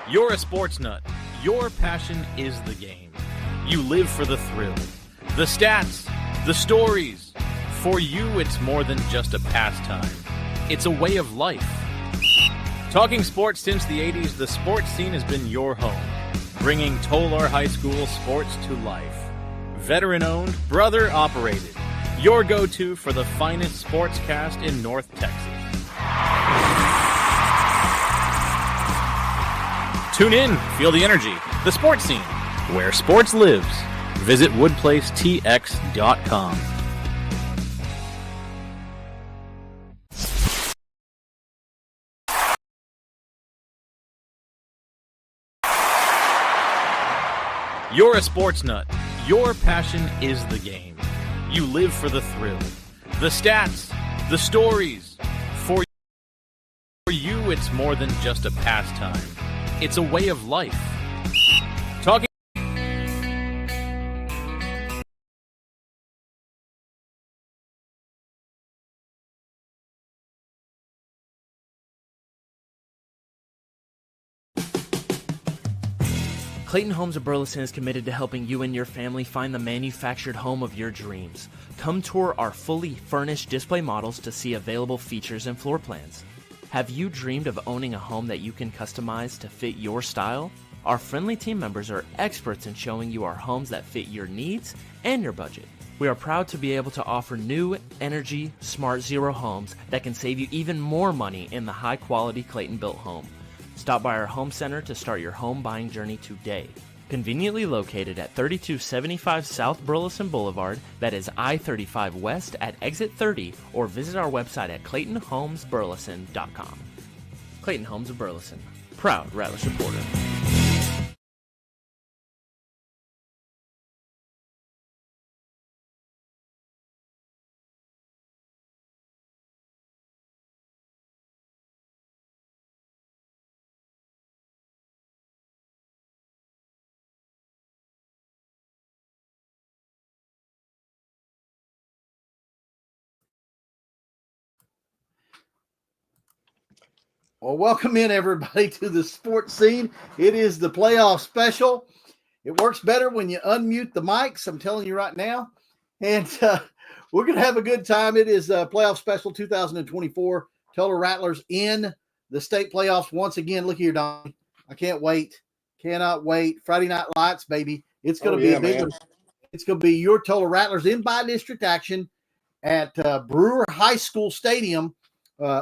You're a sports nut. Your passion is the game. You live for the thrill, the stats, the stories. For you, it's more than just a pastime. It's a way of life. Talking sports since the 80s, the sports scene has been your home, bringing Tolar High School sports to life. Veteran-owned, brother-operated. Your go-to for the finest sportscast in North Texas. Tune in, feel the energy, the sports scene, where sports lives. Visit woodplacetx.com. You're a sports nut. Your passion is the game. You live for the thrill, the stats, the stories. For you, it's more than just a pastime. It's a way of life. Talking Clayton Homes of Burleson is committed to helping you and your family find the manufactured home of your dreams. Come tour our fully furnished display models to see available features and floor plans. Have you dreamed of owning a home that you can customize to fit your style? Our friendly team members are experts in showing you our homes that fit your needs and your budget. We are proud to be able to offer new, energy, smart zero homes that can save you even more money in the high-quality Clayton-built home. Stop by our home center to start your home buying journey today. Conveniently located at 3275 South Burleson Boulevard, that is I-35 West at exit 30, or visit our website at ClaytonHomesBurleson.com. Clayton Homes of Burleson, proud Rattler supporter. Well, welcome in everybody to the sports scene. It is the playoff special. It works better when you unmute the mics. I'm telling you right now. And we're going to have a good time. It is playoff special 2024. Tolar Rattlers in the state playoffs once again. Look here, Don. I can't wait. Cannot wait. Friday Night Lights, baby. It's going to be a big one. It's going to be your Tolar Rattlers in by-district action at Brewer High School Stadium.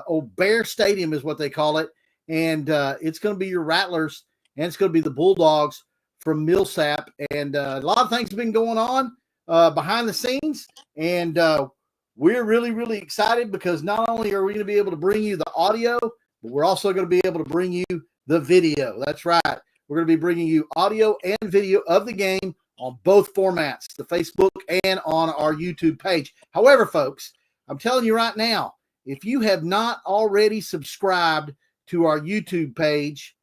Old Bear Stadium is what they call it. And it's going to be your Rattlers, and it's going to be the Bulldogs from Millsap. And a lot of things have been going on behind the scenes. And we're really, really excited because not only are we going to be able to bring you the audio, but we're also going to be able to bring you the video. That's right. We're going to be bringing you audio and video of the game on both formats, the Facebook and on our YouTube page. However, folks, I'm telling you right now, if you have not already subscribed to our YouTube page,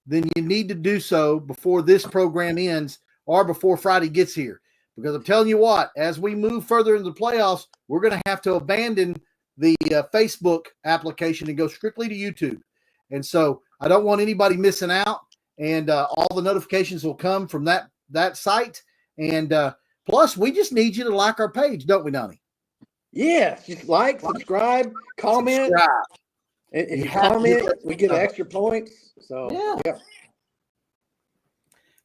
then you need to do so before this program ends or before Friday gets here. Because I'm telling you what, as we move further into the playoffs, we're going to have to abandon the Facebook application and go strictly to YouTube. And so I don't want anybody missing out. And all the notifications will come from that site. And plus, we just need you to like our page, don't we, Donnie? Yeah, just like, subscribe, comment. If you comment, we get extra points. So yeah.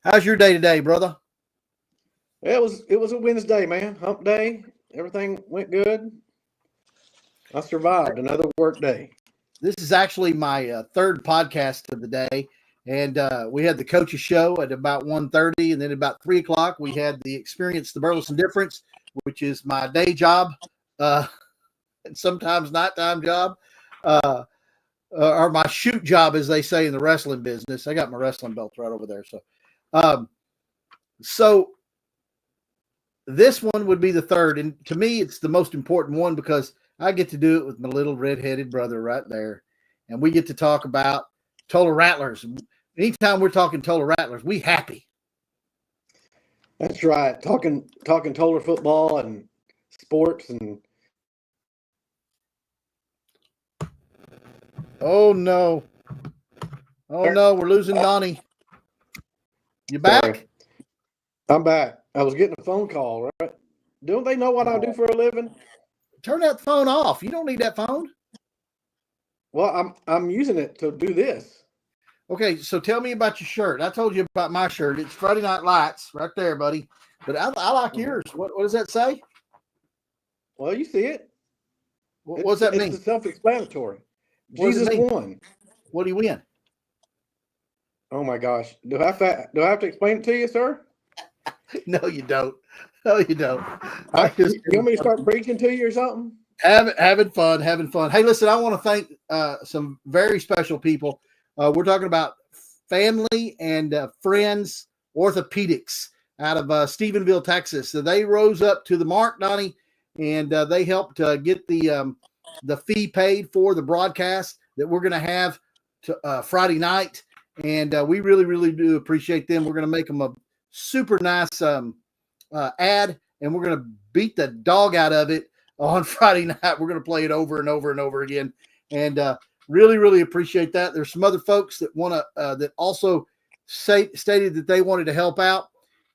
How's your day today, brother? It was a Wednesday, man. Hump day. Everything went good. I survived another work day. This is actually my third podcast of the day. And we had the coaches show at about 1:30, and then about 3 o'clock, we had the Experience the Burleson Difference, which is my day job. And sometimes nighttime job, or my shoot job, as they say in the wrestling business. I got my wrestling belts right over there. So this one would be the third. And to me, it's the most important one because I get to do it with my little red-headed brother right there. And we get to talk about Tolar Rattlers. Anytime we're talking Tolar Rattlers, we happy. That's right. Talking Tolar football and sports and oh no. Oh no, we're losing Donnie. You back? Sorry. I'm back. I was getting a phone call, right? Don't they know what I do for a living? Turn that phone off. You don't need that phone. Well, I'm using it to do this. Okay, so tell me about your shirt. I told you about my shirt. It's Friday Night Lights right there, buddy. But I like yours. What does that say? Well, you see it. What does that mean? It's self-explanatory. What does it Jesus mean? won. What do you win? Oh my gosh. Do I have to explain it to you, sir? No, you don't. No, you don't. You want me to start preaching to you or something? Having fun. Hey, listen, I want to thank some very special people. We're talking about Family and Friends Orthopedics out of Stephenville, Texas. So they rose up to the mark, Donnie, and they helped get the fee paid for the broadcast that we're going to have Friday night. And we really, really do appreciate them. We're going to make them a super nice ad, and we're going to beat the dog out of it on Friday night. We're going to play it over and over and over again. And really, really appreciate that. There's some other folks that want to that also stated that they wanted to help out.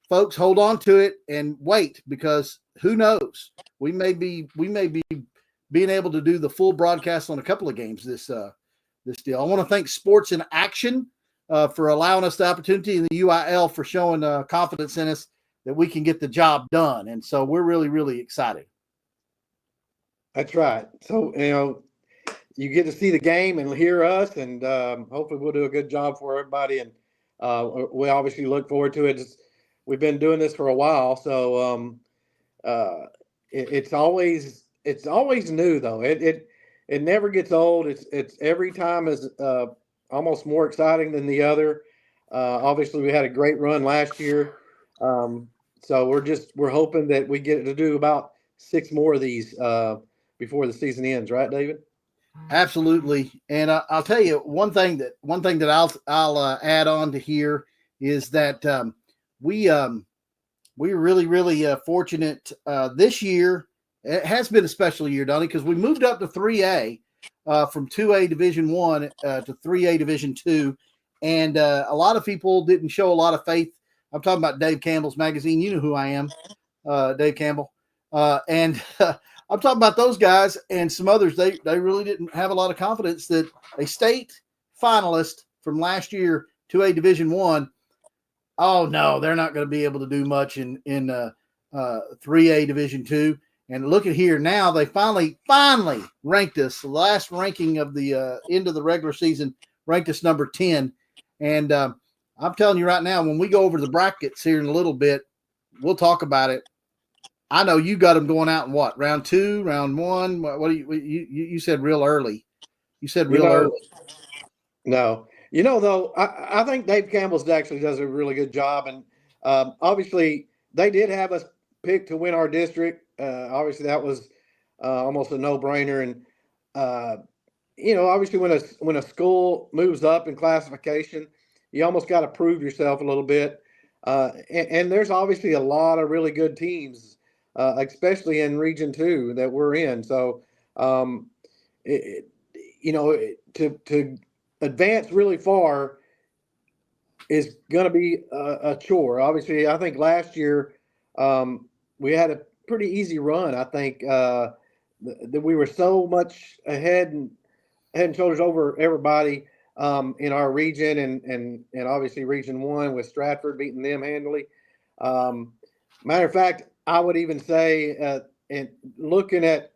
Folks, hold on to it and wait, because who knows? We may be being able to do the full broadcast on a couple of games this deal. I want to thank Sports in Action for allowing us the opportunity, and the UIL for showing confidence in us that we can get the job done. And so we're really, really excited. That's right. So, you get to see the game and hear us, and hopefully we'll do a good job for everybody. And we obviously look forward to it. We've been doing this for a while, so it's always new though. It never gets old. It's every time is almost more exciting than the other. Obviously, we had a great run last year, so we're hoping that we get to do about 6 more of these before the season ends. Right, David? Absolutely. And I'll tell you one thing that I'll add on to here is that we're really, really fortunate this year. It has been a special year, Donnie, because we moved up to 3A from 2A Division 1 to 3A Division 2. And a lot of people didn't show a lot of faith. I'm talking about Dave Campbell's magazine. You know who I am, Dave Campbell. And I'm talking about those guys and some others. They really didn't have a lot of confidence that a state finalist from last year, 2A Division 1, oh no, they're not going to be able to do much in 3A Division 2. And look at here now, they finally ranked us. The last ranking of the end of the regular season ranked us number 10. And I'm telling you right now, when we go over the brackets here in a little bit, we'll talk about it. I know you got them going out in what, round 2, round 1? What do you said real early? You said real early. No, though, I think Dave Campbell's actually does a really good job, and obviously they did have us picked to win our district. Obviously that was almost a no-brainer, and obviously when a school moves up in classification, you almost got to prove yourself a little bit, and there's obviously a lot of really good teams. Especially in Region 2 that we're in. So, to advance really far is going to be a chore. Obviously, I think last year we had a pretty easy run. I think that we were so much head and shoulders over everybody in our region, and obviously Region 1 with Stratford beating them handily. Matter of fact, I would even say, and looking at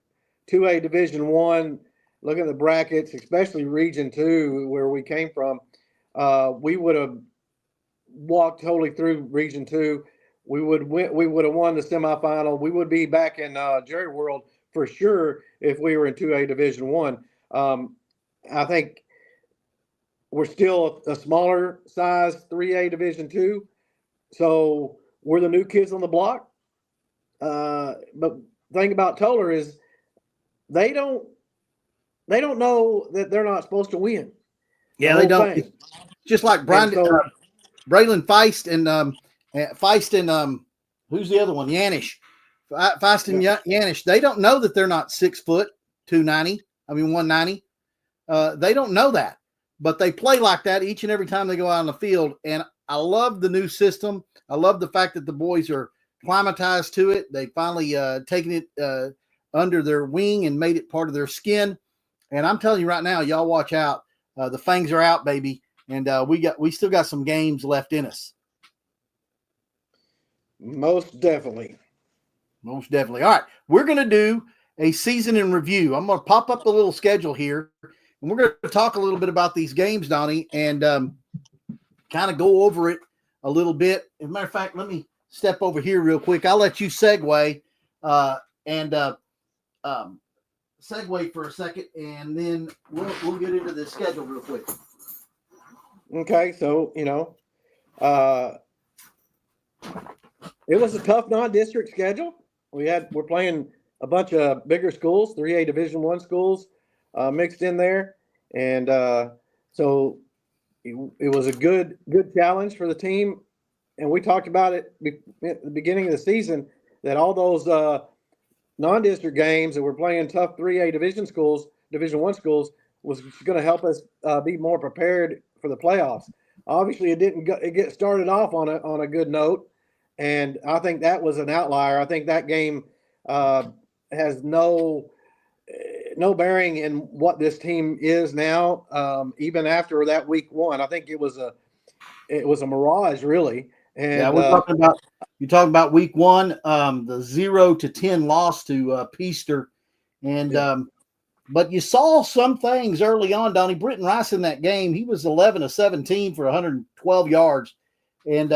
2A Division 1, looking at the brackets, especially Region 2, where we came from, we would have walked totally through Region 2. We would have won the semifinal. We would be back in Jerry World for sure if we were in 2A Division 1. I think we're still a smaller size 3A Division 2, so we're the new kids on the block. But the thing about Toller is they don't know that they're not supposed to win. Yeah, they don't. Just like Braylon Feist and who's the other one? Yanish. Feist and Yanish. They don't know that they're not 6 foot 290. I mean 190. They don't know that. but they play like that each and every time they go out on the field. And I love the new system. I love the fact that the boys are acclimatized to it. They finally taken it under their wing and made it part of their skin. And I'm telling you right now, y'all watch out. The fangs are out, baby. And we still got some games left in us. Most definitely. Most definitely. All right. We're going to do a season in review. I'm going to pop up a little schedule here, and we're going to talk a little bit about these games, Donnie, and kind of go over it a little bit. As a matter of fact, let me step over here real quick. I'll let you segue and segue for a second, and then we'll get into the schedule real quick. Okay, so it was a tough non-district schedule. We're playing a bunch of bigger schools, 3A Division I schools mixed in there, and so it was a good challenge for the team. And we talked about it at the beginning of the season that all those non-district games that we're playing tough 3A Division I schools was going to help us be more prepared for the playoffs. Obviously, it didn't get started off on a good note. And I think that was an outlier. I think that game has no bearing in what this team is now. Even after that week one, I think it was a mirage, really. And yeah, you're talking about week one, the 0-10 loss to Peaster, and but you saw some things early on, Donnie. Britton Rice in that game, he was 11 of 17 for 112 yards, and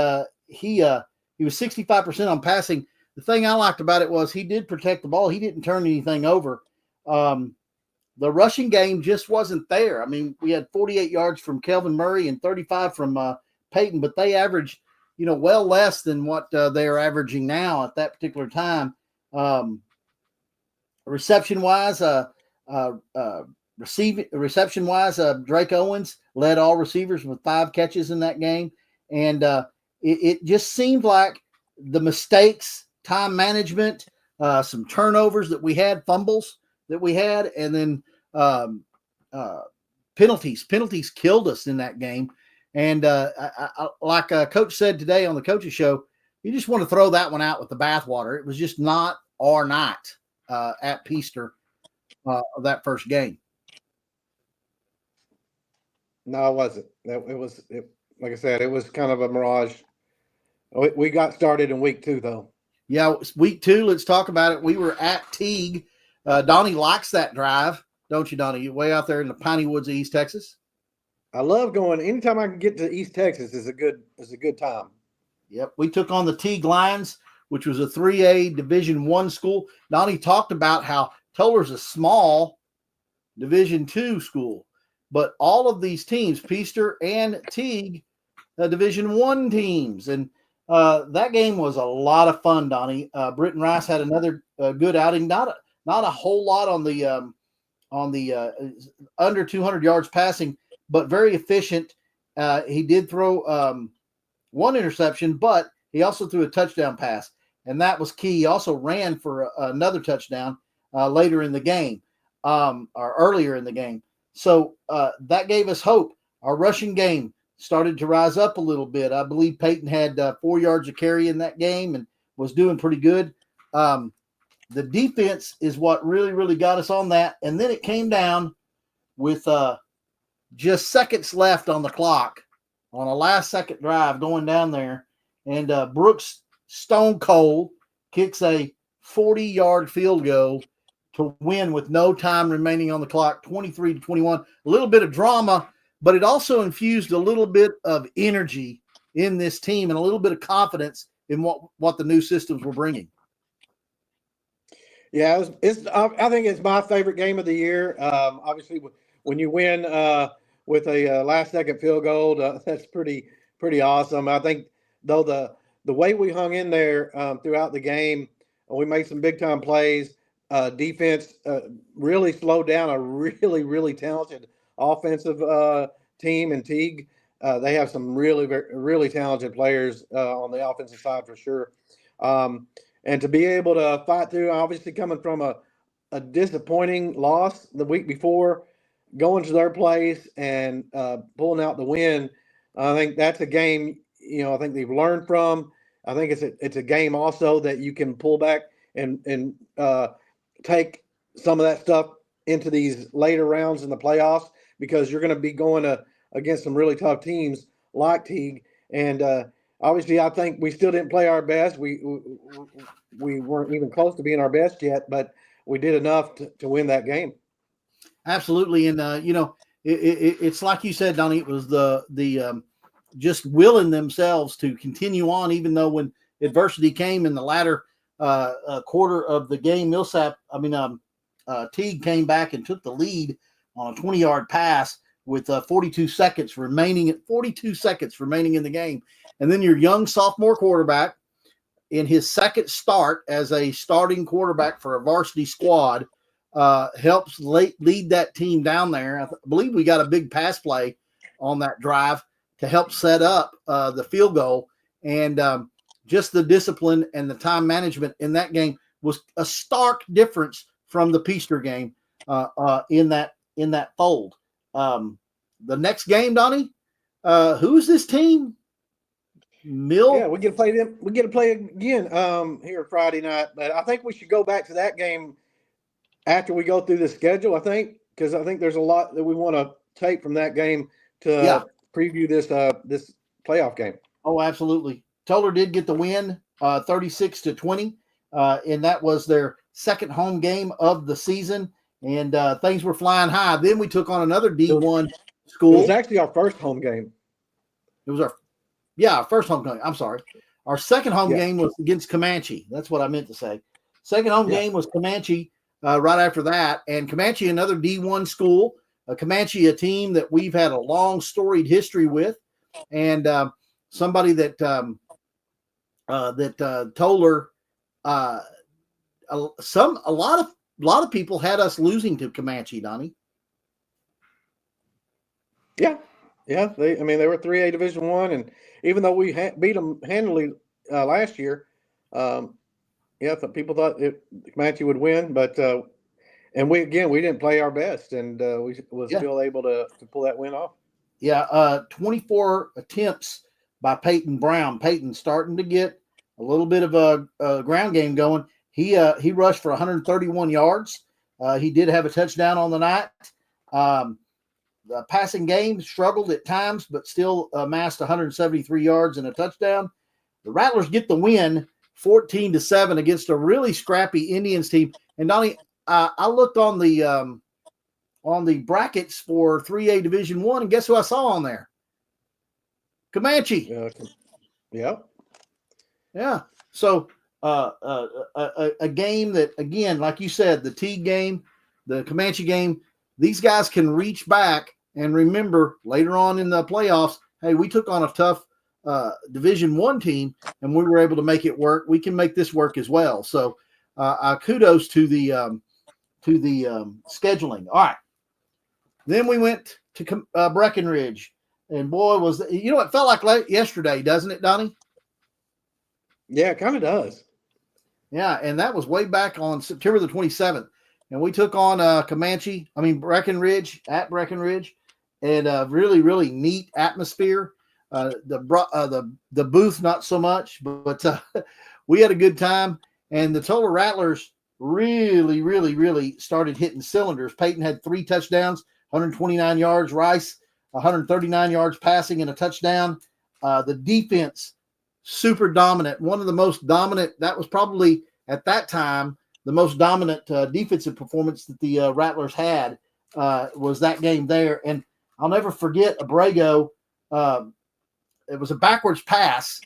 he was 65% on passing. The thing I liked about it was he did protect the ball. He didn't turn anything over. The rushing game just wasn't there. I mean, we had 48 yards from Kelvin Murray and 35 from Peyton, but they averaged, well less than what they're averaging now at that particular time. Reception-wise, Drake Owens led all receivers with 5 catches in that game. And it just seemed like the mistakes, time management, some turnovers that we had, fumbles that we had, and then penalties. Penalties killed us in that game. And like Coach said today on the coach's show, you just want to throw that one out with the bathwater. It was just not our night at Peaster that first game. No, it wasn't. Like I said, it was kind of a mirage. We got started in week 2, though. Yeah, week 2. Let's talk about it. We were at Teague. Donnie likes that drive, don't you, Donnie? You're way out there in the piney woods of East Texas. I love going. Anytime I can get to East Texas is a good time. Yep, we took on the Teague Lions, which was a 3A Division I school. Donnie talked about how Toller's a small Division II school, but all of these teams, Peaster and Teague, Division I teams, and that game was a lot of fun, Donnie. Britton Rice had another good outing. Not a whole lot on the under 200 yards passing, but very efficient. He did throw one interception, but he also threw a touchdown pass, and that was key. He also ran for another touchdown later in the game, or earlier in the game. So that gave us hope. Our rushing game started to rise up a little bit. I believe Peyton had 4 yards of carry in that game and was doing pretty good. The defense is what really, really got us on that. And then it came down with just seconds left on the clock on a last-second drive going down there. And Brooks Stone Cold kicks a 40-yard field goal to win with no time remaining on the clock, 23-21. A little bit of drama, but it also infused a little bit of energy in this team and a little bit of confidence in what the new systems were bringing. Yeah, I think it's my favorite game of the year. Obviously, when you win with a last-second field goal, that's pretty awesome. I think, though, the way we hung in there throughout the game, we made some big-time plays. Defense really slowed down a really, really talented offensive team in Teague. They have some really, really talented players on the offensive side for sure. And to be able to fight through, obviously coming from a disappointing loss the week before, going to their place and pulling out the win. I think that's a game, I think they've learned from. I think it's a game also that you can pull back and take some of that stuff into these later rounds in the playoffs, because you're going to be going against some really tough teams like Teague. And obviously, I think we still didn't play our best. We weren't even close to being our best yet, but we did enough to win that game. Absolutely. And, it's like you said, Donnie, it was the just willing themselves to continue on, even though when adversity came in the latter quarter of the game, Teague came back and took the lead on a 20-yard pass with 42 seconds remaining in the game. And then your young sophomore quarterback, in his second start as a starting quarterback for a varsity squad, helps lead that team down there. I believe we got a big pass play on that drive to help set up the field goal. And just the discipline and the time management in that game was a stark difference from the Peaster game in that fold. The next game, Donnie, who's this team? Mill. Yeah, we get to play them. We get to play again here Friday night. But I think we should go back to that game after we go through the schedule. I think, because I think there's a lot that we want to take from that game to preview this playoff game. Oh, absolutely. Toller did get the win, 36-20, and that was their second home game of the season. And things were flying high. Then we took on another D1 school. It was actually our first home game. It was our first home game. I'm sorry. Our second home game was against Comanche. That's what I meant to say. Second home game was Comanche right after that. And Comanche, another D1 school. Comanche, a team that we've had a long storied history with, and somebody that Toller, a lot of people had us losing to Comanche, Donnie. Yeah. They were 3A Division I, and even though we beat them handily last year, people thought Comanche would win, but and we didn't play our best, and we was still able to pull that win off. 24 attempts by Peyton Brown. Peyton starting to get a little bit of a ground game going. He rushed for 131 yards. He did have a touchdown on the night. The passing game struggled at times, but still amassed 173 yards and a touchdown. The Rattlers get the win 14-7 against a really scrappy Indians team. And Donnie, I looked on the brackets for 3A Division I, and guess who I saw on there? Comanche. Yeah. So a game that, again, like you said, the Teague game, the Comanche game, these guys can reach back and remember later on in the playoffs, hey, we took on a tough Division I team and we were able to make it work. We can make this work as well. So kudos to the scheduling. All right. Then we went to Breckenridge, and boy, it felt like yesterday, doesn't it, Donnie? Yeah, it kind of does. Yeah, and that was way back on September the 27th. And we took on Breckenridge, at Breckenridge, and a really, really neat atmosphere. The booth, not so much, but we had a good time. And the Toller Rattlers really, really, really started hitting cylinders. Peyton had 3 touchdowns, 129 yards. Rice, 139 yards passing and a touchdown. The defense, super dominant. One of the most dominant. That was probably at that time the most dominant defensive performance that the Rattlers had was that game there. And I'll never forget Abrego. It was a backwards pass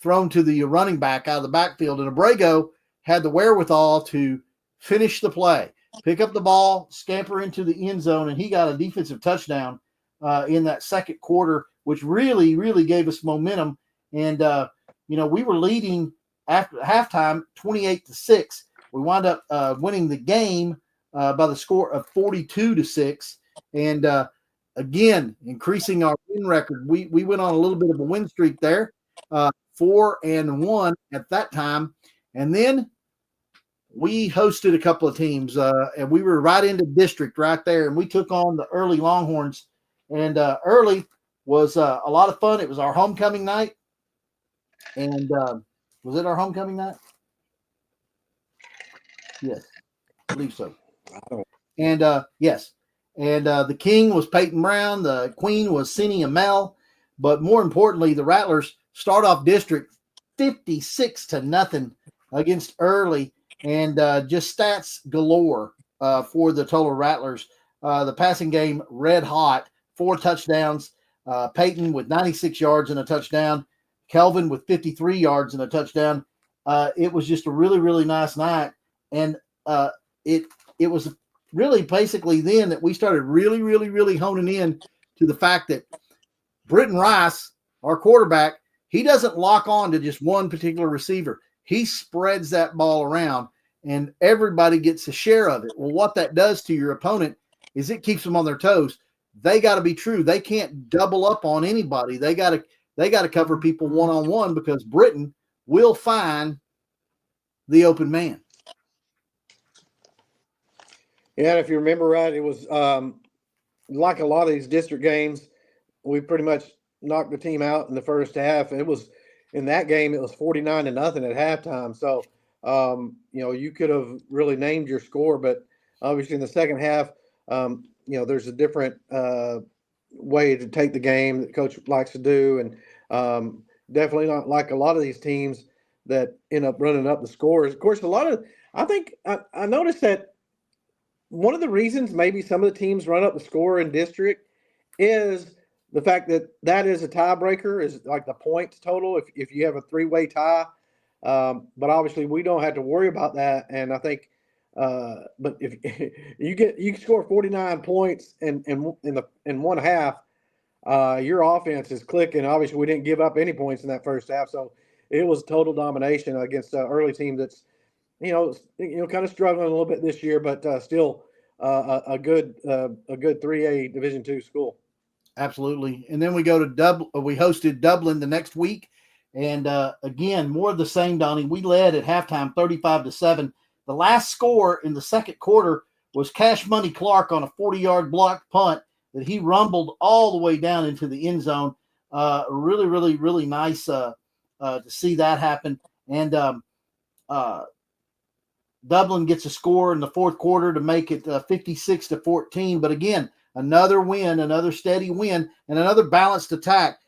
thrown to the running back out of the backfield, and Abrego had the wherewithal to finish the play, pick up the ball, scamper into the end zone, and he got a defensive touchdown in that second quarter, which really, really gave us momentum. And, we were leading after halftime 28-6. We wound up winning the game by the score of 42-6. And, again, increasing our win record. We went on a little bit of a win streak there, 4-1 at that time. And then we hosted a couple of teams, and we were right into district right there, and we took on the Early Longhorns. And Early was a lot of fun. It was our homecoming night. And was it our homecoming night? Yes, I believe so. And yes. And the king was Peyton Brown. The queen was Cindy Amell. But more importantly, the Rattlers start off district 56-0 against Early. And just stats galore for the total Rattlers. The passing game, red hot, 4 touchdowns. Peyton with 96 yards and a touchdown. Kelvin with 53 yards and a touchdown. It was just a really, really nice night. And it was really basically then that we started really, really, really honing in to the fact that Britton Rice, our quarterback, he doesn't lock on to just one particular receiver. He spreads that ball around, and everybody gets a share of it. Well, what that does to your opponent is it keeps them on their toes. They got to be true. They can't double up on anybody. They got to cover people one-on-one because Britton will find the open man. Yeah, if you remember right, it was like a lot of these district games, we pretty much knocked the team out in the first half. It was in that game, it was 49-0 at halftime. So, you could have really named your score, but obviously in the second half, there's a different way to take the game that coach likes to do. And definitely not like a lot of these teams that end up running up the scores. Of course, I noticed that one of the reasons maybe some of the teams run up the score in district is the fact that is a tiebreaker, is like the points total if you have a 3-way tie. But obviously we don't have to worry about that. And I think, but if you score 49 points in one half, your offense is clicking. Obviously we didn't give up any points in that first half. So it was total domination against an early team that's, kind of struggling a little bit this year, but still a good 3A Division II school. Absolutely. And then we go to Dublin. We hosted Dublin the next week. And again, more of the same, Donnie. We led at halftime 35-7. The last score in the second quarter was Cash Money Clark on a 40-yard blocked punt that he rumbled all the way down into the end zone. Really, really, really nice to see that happen. And Dublin gets a score in the fourth quarter to make it 56-14. But again, another win, another steady win, and another balanced attack.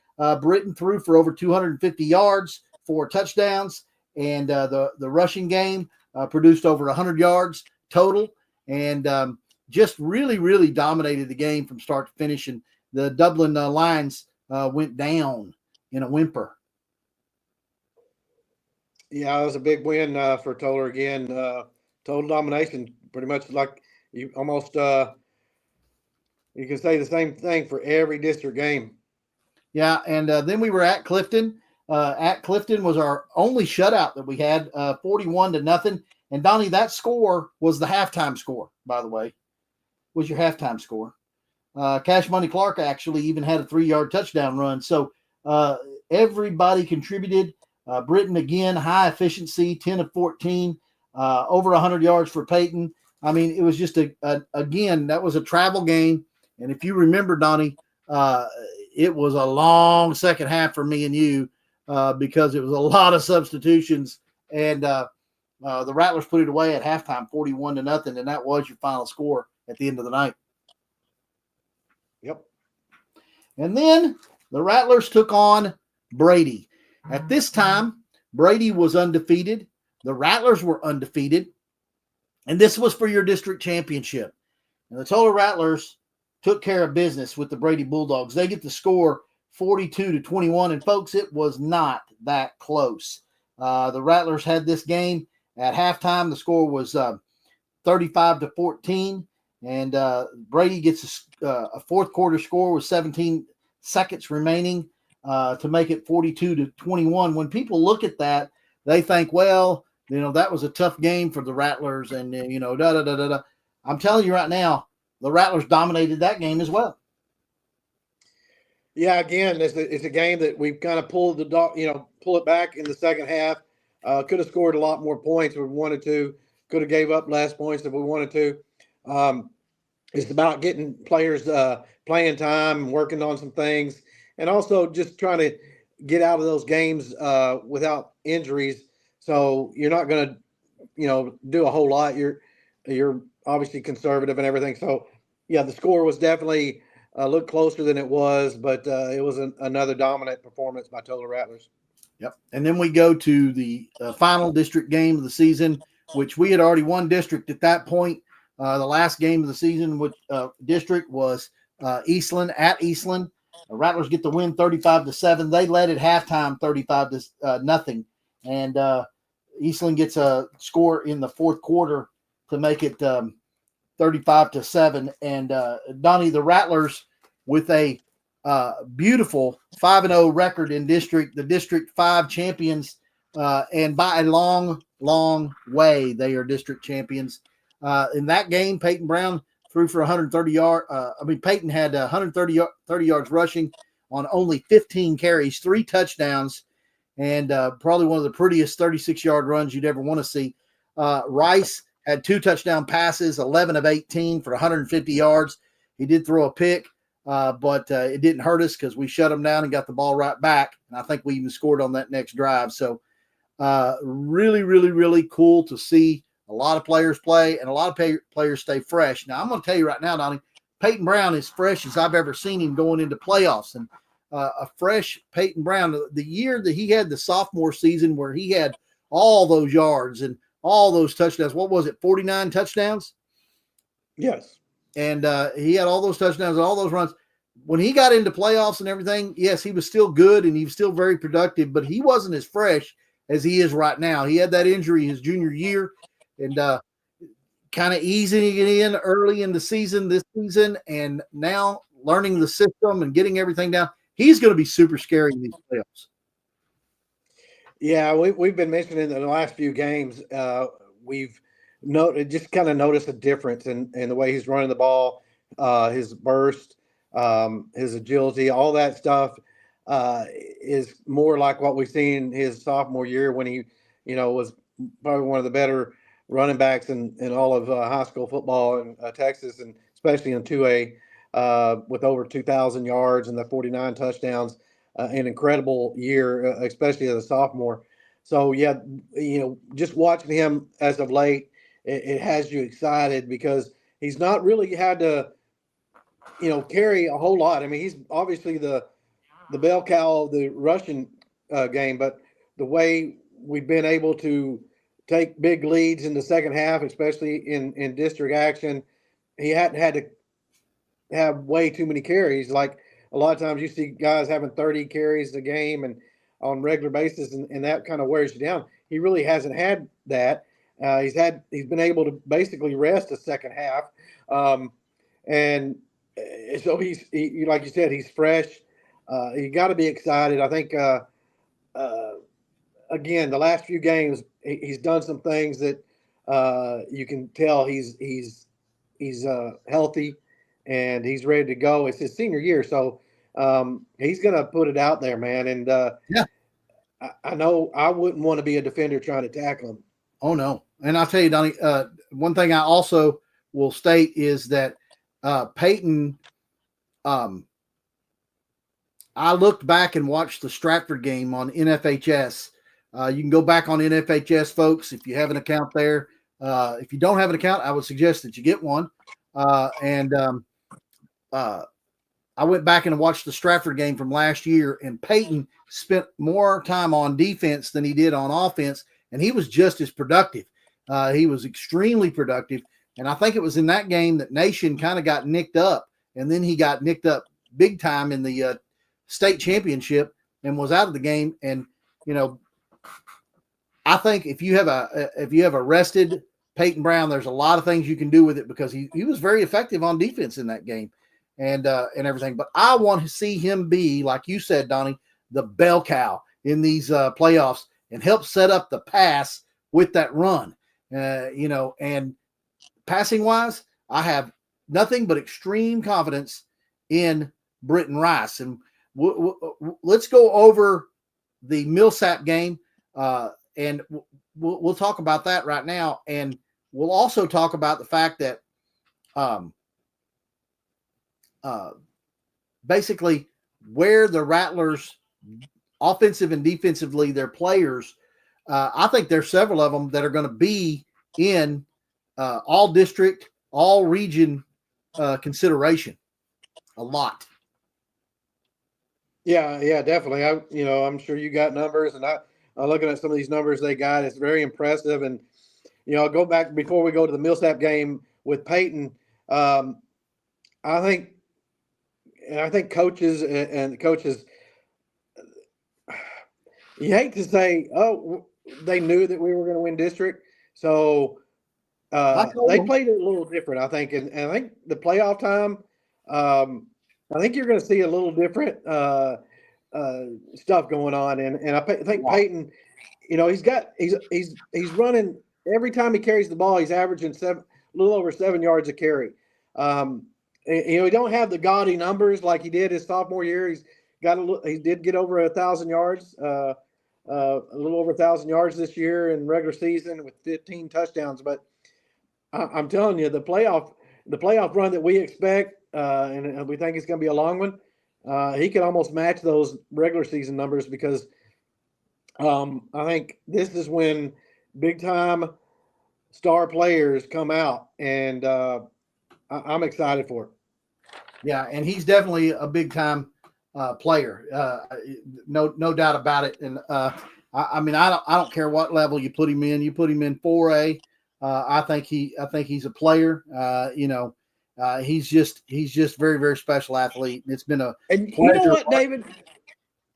Britton threw for over 250 yards, 4 touchdowns, and the rushing game produced over 100 yards total, and just really, really dominated the game from start to finish. And the Dublin Lions went down in a whimper. Yeah, it was a big win for Toller again. Total domination, pretty much like you almost you can say the same thing for every district game. Yeah, and then we were at Clifton. At Clifton was our only shutout that we had, 41-0. And Donnie, that score was the halftime score, by the way, was your halftime score. Cash Money Clark actually even had a 3-yard touchdown run. So everybody contributed. Britton, again, high efficiency, 10 of 14, over 100 yards for Peyton. I mean, it was just, again, that was a travel game. And if you remember, Donnie, it was a long second half for me and you because it was a lot of substitutions. And the Rattlers put it away at halftime, 41-0, and that was your final score at the end of the night. Yep. And then the Rattlers took on Brady. At this time, Brady was undefeated. The Rattlers were undefeated. And this was for your district championship. And the Toller Rattlers took care of business with the Brady Bulldogs. They get the score 42-21. And, folks, it was not that close. The Rattlers had this game at halftime. The score was 35-14. And Brady gets a fourth quarter score with 17 seconds remaining to make it 42-21. When people look at that, they think, well, that was a tough game for the Rattlers and, da-da-da-da-da. I'm telling you right now, the Rattlers dominated that game as well. Yeah, again, it's a game that we've kind of pull it back in the second half. Could have scored a lot more points if we wanted to. could have gave up less points if we wanted to. It's about getting players playing time and working on some things, and also just trying to get out of those games without injuries. So you're not going to, do a whole lot. You're obviously conservative and everything. So yeah, the score was definitely a little closer than it was, but it was another dominant performance by Toledo Rattlers. Yep. And then we go to the final district game of the season, which we had already won district at that point. The last game of the season with district was Eastland at Eastland. The Rattlers get the win 35-7. They led at halftime 35-0. And Eastland gets a score in the fourth quarter to make it 35-7. And Donnie, the Rattlers with a beautiful 5-0 record in district, the District 5 champions, and by a long, long way, they are district champions. In that game, Peyton Brown threw for 130 yards. Peyton had 130 yards rushing on only 15 carries, 3 touchdowns, and probably one of the prettiest 36-yard runs you'd ever want to see. Rice had 2 touchdown passes, 11 of 18 for 150 yards. He did throw a pick, but it didn't hurt us because we shut him down and got the ball right back. And I think we even scored on that next drive. So really, really, really cool to see a lot of players play and a lot of players stay fresh. Now, I'm going to tell you right now, Donnie, Peyton Brown is fresh as I've ever seen him going into playoffs. And a fresh Peyton Brown, the year that he had the sophomore season where he had all those yards and all those touchdowns. What was it, 49 touchdowns? Yes. And he had all those touchdowns and all those runs. When he got into playoffs and everything, yes, he was still good and he was still very productive, but he wasn't as fresh as he is right now. He had that injury his junior year and kind of easing it in early in the season, this season, and now learning the system and getting everything down. He's going to be super scary in these playoffs. Yeah, we've been mentioning in the last few games, we've just kind of noticed a difference in the way he's running the ball, his burst, his agility, all that stuff is more like what we've seen his sophomore year when he, was probably one of the better running backs in all of high school football in Texas, and especially in 2A with over 2,000 yards and the 49 touchdowns. An incredible year, especially as a sophomore. So, yeah, just watching him as of late, it has you excited because he's not really had to, carry a whole lot. I mean, he's obviously the bell cow of the Russian game, but the way we've been able to take big leads in the second half, especially in district action, he hadn't had to have way too many carries. Like a lot of times you see guys having 30 carries a game and on regular basis, and that kind of wears you down. He really hasn't had that. He's been able to basically rest the second half. And so he's like you said, he's fresh. You got to be excited. I think, again, the last few games, he's done some things that you can tell he's healthy and he's ready to go. It's his senior year, so he's going to put it out there, man. And yeah, I know I wouldn't want to be a defender trying to tackle him. Oh, no. And I'll tell you, Donnie, one thing I also will state is that Peyton, I looked back and watched the Stratford game on NFHS. You can go back on NFHS, folks, if you have an account there. If you don't have an account, I would suggest that you get one. I went back and watched the Stratford game from last year, and Peyton spent more time on defense than he did on offense, and he was just as productive. He was extremely productive, and I think it was in that game that Nation kind of got nicked up, and then he got nicked up big time in the state championship and was out of the game. And I think if you have arrested Peyton Brown, there's a lot of things you can do with it because he was very effective on defense in that game and everything. But I want to see him be, like you said, Donnie, the bell cow in these playoffs and help set up the pass with that run. And passing wise, I have nothing but extreme confidence in Britton Rice. And let's go over the Millsap game, and we'll talk about that right now. And we'll also talk about the fact that basically where the Rattlers, offensive and defensively, their players, I think there's several of them that are going to be in all district, all region consideration. A lot. Yeah, definitely. I'm sure you got numbers, and I'm looking at some of these numbers they got. It's very impressive. And I'll go back before we go to the Millsap game with Peyton. I think coaches and coaches, you hate to say, oh, they knew that we were going to win district, so they played it a little different, I think. And I think the playoff time, I think you're going to see a little different stuff going on. And I think Peyton, he's running every time he carries the ball. He's averaging a little over 7 yards a carry. He don't have the gaudy numbers like he did his sophomore year. He did get over 1,000 yards, a little over 1,000 yards this year in regular season with 15 touchdowns. But I'm telling you, the playoff run that we expect, and we think it's going to be a long one, he could almost match those regular season numbers, because I think this is when big time star players come out, and I'm excited for it. Yeah, and he's definitely a big time player. No doubt about it. And I mean, I don't care what level you put him in. You put him in 4A. I think he's a player. He's just very, very special athlete. And it's been a and pleasure. You know what, David?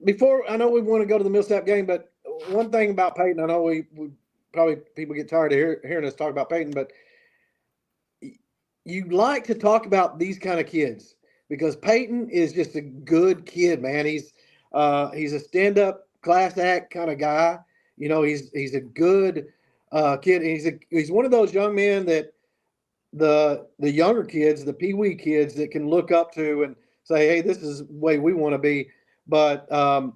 Before, I know we want to go to the Millsap game, but one thing about Peyton, I know we probably people get tired of hearing us talk about Peyton, but you like to talk about these kind of kids because Peyton is just a good kid, man. He's a stand-up class act kind of guy. He's a good kid. He's one of those young men that the younger kids, the peewee kids, that can look up to and say, "Hey, this is the way we want to be." But I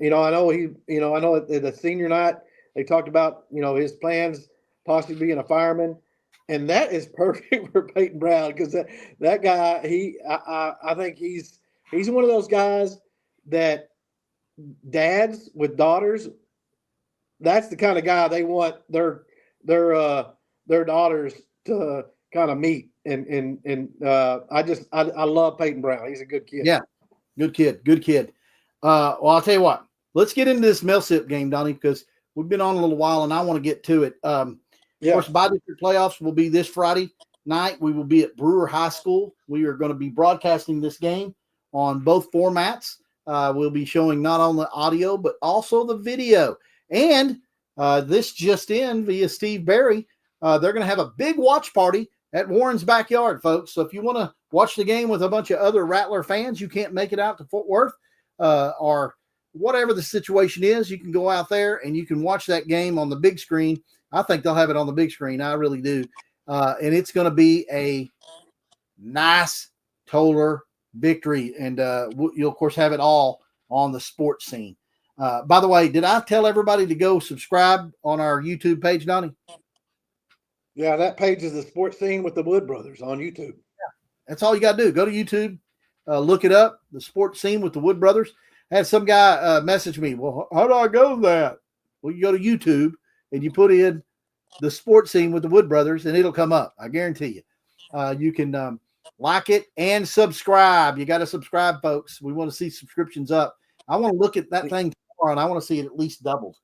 know at the senior night they talked about his plans possibly being a fireman, and that is perfect for Peyton Brown, because that guy, I think he's one of those guys that dads with daughters, that's the kind of guy they want their daughters to kind of meet. And I love Peyton Brown. He's a good kid. Yeah, good kid. Well, I'll tell you what. Let's get into this Millsap game, Donnie, because we've been on a little while and I want to get to it. Of course, bi-district playoffs will be this Friday night. We will be at Brewer High School. We are going to be broadcasting this game on both formats. We'll be showing not only the audio, but also the video. And this just in via Steve Berry, they're going to have a big watch party at Warren's backyard, folks. So if you want to watch the game with a bunch of other Rattler fans, you can't make it out to Fort Worth or whatever the situation is, you can go out there and you can watch that game on the big screen. I think they'll have it on the big screen. I really do. And it's going to be a nice Toller victory. And you'll, of course, have it all on the sports scene. By the way, did I tell everybody to go subscribe on our YouTube page, Donnie? Yeah, that page is the Sports Scene with the Wood Brothers on YouTube. Yeah, that's all you got to do. Go to YouTube, look it up, the Sports Scene with the Wood Brothers. I had some guy message me, well, how do I go to that? Well, you go to YouTube and you put in the Sports Scene with the Wood Brothers and it'll come up. I guarantee you. You can like it and subscribe. You got to subscribe, folks. We want to see subscriptions up. I want to look at that thing tomorrow and I want to see it at least doubled.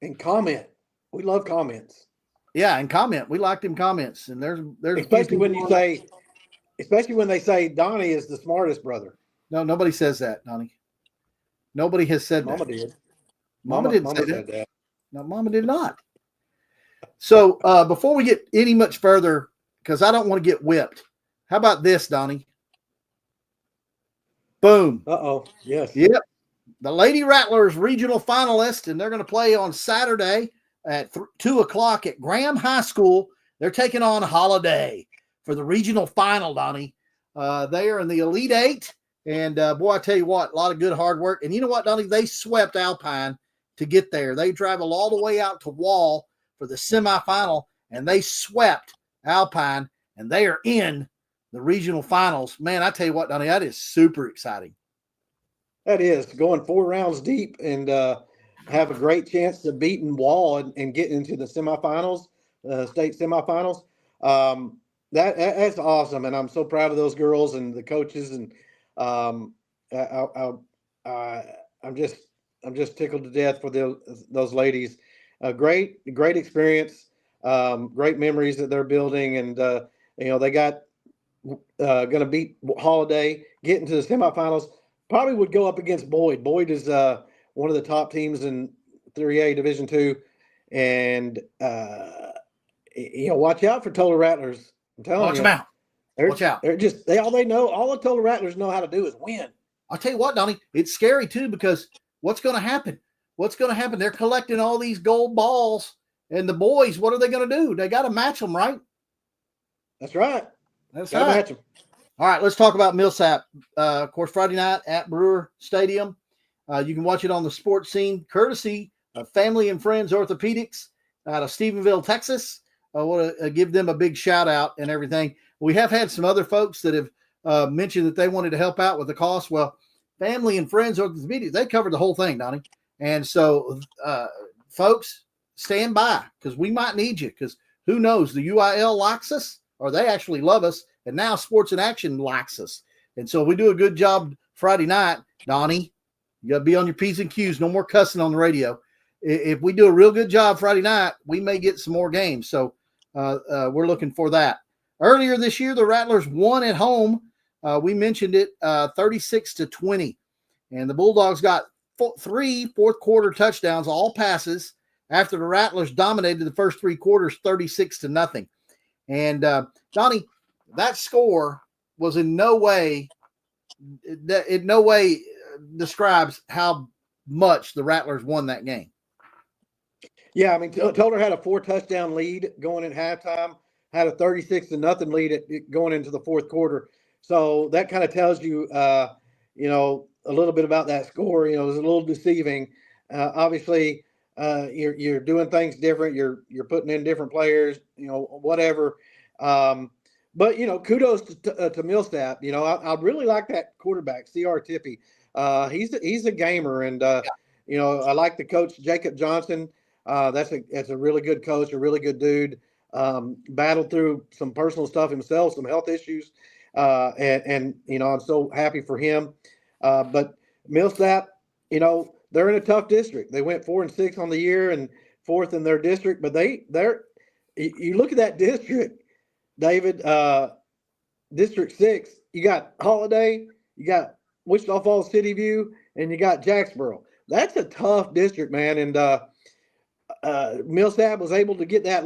And comment. We love comments. Yeah, and comment. We like them comments. And there's especially when they say Donnie is the smartest brother. No, nobody says that, Donnie. Nobody has said Mama that. Did. Mama didn't say that. No, Mama did not. So before we get any much further, because I don't want to get whipped, how about this, Donnie? Boom. Uh-oh. Yes. Yep. The Lady Rattlers regional finalists, and they're going to play on Saturday at 2 o'clock at Graham High School. They're taking on Holiday for the regional final, Donnie. They are in the Elite Eight. And, boy, I tell you what, a lot of good hard work. And you know what, Donnie? They swept Alpine to get there. They traveled all the way out to Wall for the semifinal, and they swept Alpine, and they are in the regional finals. Man, I tell you what, Donnie, that is super exciting. That is going 4 rounds deep and have a great chance to beat Wall and get into the semifinals, state semifinals. That's awesome, and I'm so proud of those girls and the coaches. And I'm just tickled to death for those ladies. Great experience, great memories that they're building, and they got going to beat Holiday, get into the semifinals. Probably would go up against Boyd. Boyd is one of the top teams in 3A Division II, and watch out for Tolar Rattlers. I'm telling you, watch them out. Watch out. They're just all the Tolar Rattlers know how to do is win. I'll tell you what, Donnie, it's scary too, because what's going to happen? They're collecting all these gold balls, and the boys, what are they going to do? They got to match them, right? That's right. That's Gotta right. match them. All right, let's talk about Millsap. Of course, Friday night at Brewer Stadium. You can watch it on the Sports Scene, courtesy of Family and Friends Orthopedics out of Stephenville, Texas. I want to give them a big shout out and everything. We have had some other folks that have mentioned that they wanted to help out with the cost. Well, Family and Friends Orthopedics, they covered the whole thing, Donnie. And so, folks, stand by, because we might need you, because who knows, the UIL likes us, or they actually love us. And now Sports in Action likes us. And so we do a good job Friday night, Donnie. You got to be on your P's and Q's. No more cussing on the radio. If we do a real good job Friday night, we may get some more games. So we're looking for that. Earlier this year, the Rattlers won at home. We mentioned it, 36-20. And the Bulldogs got 3 fourth-quarter touchdowns, all passes, after the Rattlers dominated the first 3 quarters, 36-0. And, Donnie, that score was in no way describes how much the Rattlers won that game. Yeah, I mean, Tolar had a 4-touchdown lead going in halftime, had a 36-0 lead going into the fourth quarter. So that kind of tells you, a little bit about that score. It was a little deceiving. Obviously, you're doing things different. You're putting in different players, whatever. But, kudos to Millsap. I really like that quarterback, C.R. Tippy. He's a gamer. And, I like the coach, Jacob Johnson. That's a really good coach, a really good dude. Battled through some personal stuff himself, some health issues. And I'm so happy for him. But Millsap, they're in a tough district. They went 4-6 on the year and 4th in their district. But you look at that district, David, District 6, you got Holiday, you got Wichita Falls, City View, and you got Jacksboro. That's a tough district, man. And Millsap was able to get the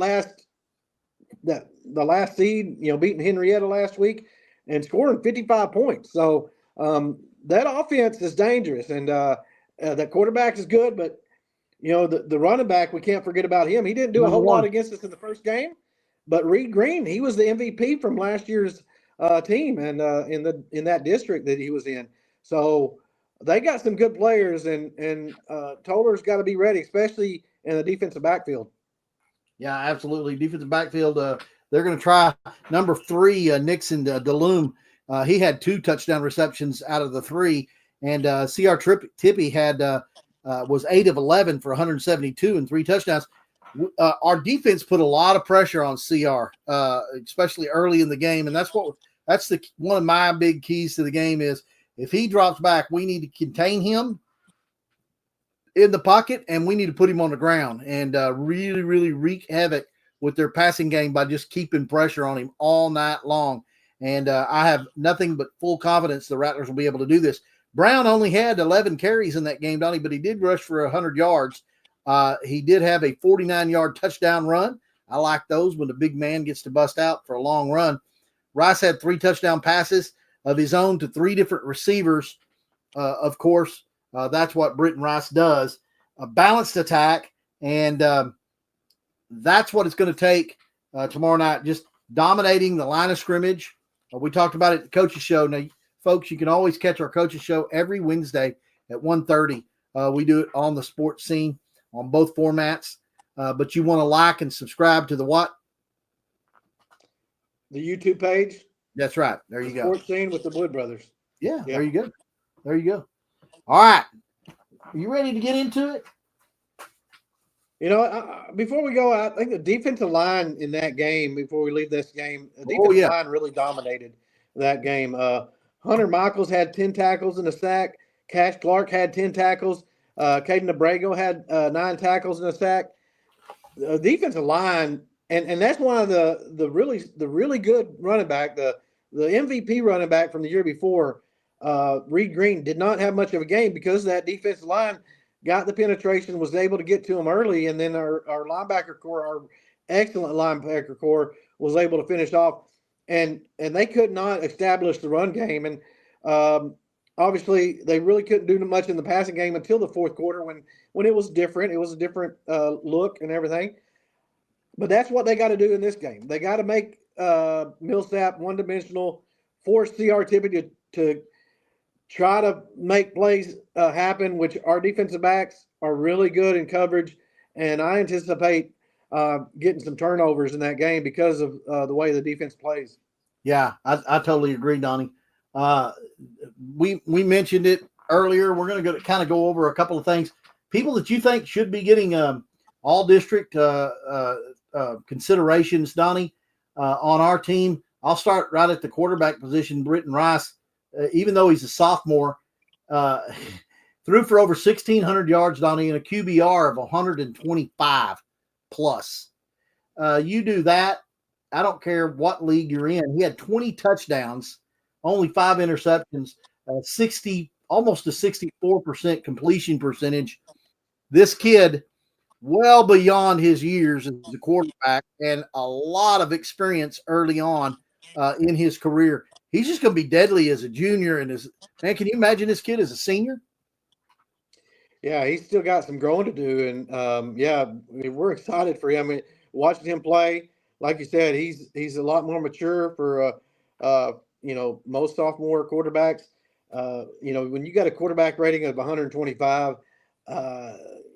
last seed, beating Henrietta last week and scoring 55 points. So that offense is dangerous, and that quarterback is good, but the running back, we can't forget about him. He didn't do a whole lot against us in the first game. But Reed Green, he was the MVP from last year's team and in that district that he was in. So they got some good players, and Tolar's got to be ready, especially in the defensive backfield. Yeah, absolutely. Defensive backfield, they're going to try number 3, Nixon DeLume. He had 2 touchdown receptions out of the 3, and C.R. Tippy was 8 of 11 for 172 and 3 touchdowns. Our defense put a lot of pressure on CR, especially early in the game, and that's one of my big keys to the game is if he drops back, we need to contain him in the pocket, and we need to put him on the ground and really, really wreak havoc with their passing game by just keeping pressure on him all night long. And I have nothing but full confidence the Rattlers will be able to do this. Brown only had 11 carries in that game, Donnie, but he did rush for 100 yards. He did have a 49-yard touchdown run. I like those when the big man gets to bust out for a long run. Rice had 3 touchdown passes of his own to 3 different receivers. Of course, that's what Britton Rice does. A balanced attack, and that's what it's going to take tomorrow night, just dominating the line of scrimmage. We talked about it at the coaches show. Now, folks, you can always catch our coaches show every Wednesday at 1:30. We do it on the Sports Scene on both formats. But you want to like and subscribe to the what, the YouTube page. That's right. There you go. Sports Scene with the Wood Brothers. Yeah, there you go. There you go. All right. Are you ready to get into it? You know, before we go, I think the defensive line in that game, before we leave this game, the defensive line really dominated that game. Hunter Michaels had 10 tackles and a sack. Cash Clark had 10 tackles. Caden Abrego had 9 tackles and a sack. The defensive line, and that's one of the really good running back, the MVP running back from the year before, Reed Green, did not have much of a game because that defensive line got the penetration, was able to get to him early, and then our linebacker core, our excellent linebacker core, was able to finish off, and they could not establish the run game, and obviously they really couldn't do much in the passing game until the fourth quarter when it was different. It was a different look and everything, but that's what they got to do in this game. They got to make Millsap one-dimensional, force CR Tippett to try to make plays happen, which our defensive backs are really good in coverage. And I anticipate getting some turnovers in that game because of the way the defense plays. Yeah, I totally agree, Donnie. We mentioned it earlier. We're going to kind of go over a couple of things. People that you think should be getting all district considerations, Donnie, on our team. I'll start right at the quarterback position. Britton Rice, even though he's a sophomore, threw for over 1,600 yards, Donnie, and a QBR of 125 plus. You do that, I don't care what league you're in. He had 20 touchdowns, only 5 interceptions, almost a 64% completion percentage. This kid, well beyond his years as a quarterback, and a lot of experience early on in his career. He's just going to be deadly as a junior. And man, can you imagine this kid as a senior? Yeah, he's still got some growing to do. And we're excited for him. I mean, watching him play, like you said, he's a lot more mature for most sophomore quarterbacks. When you got a quarterback rating of 125,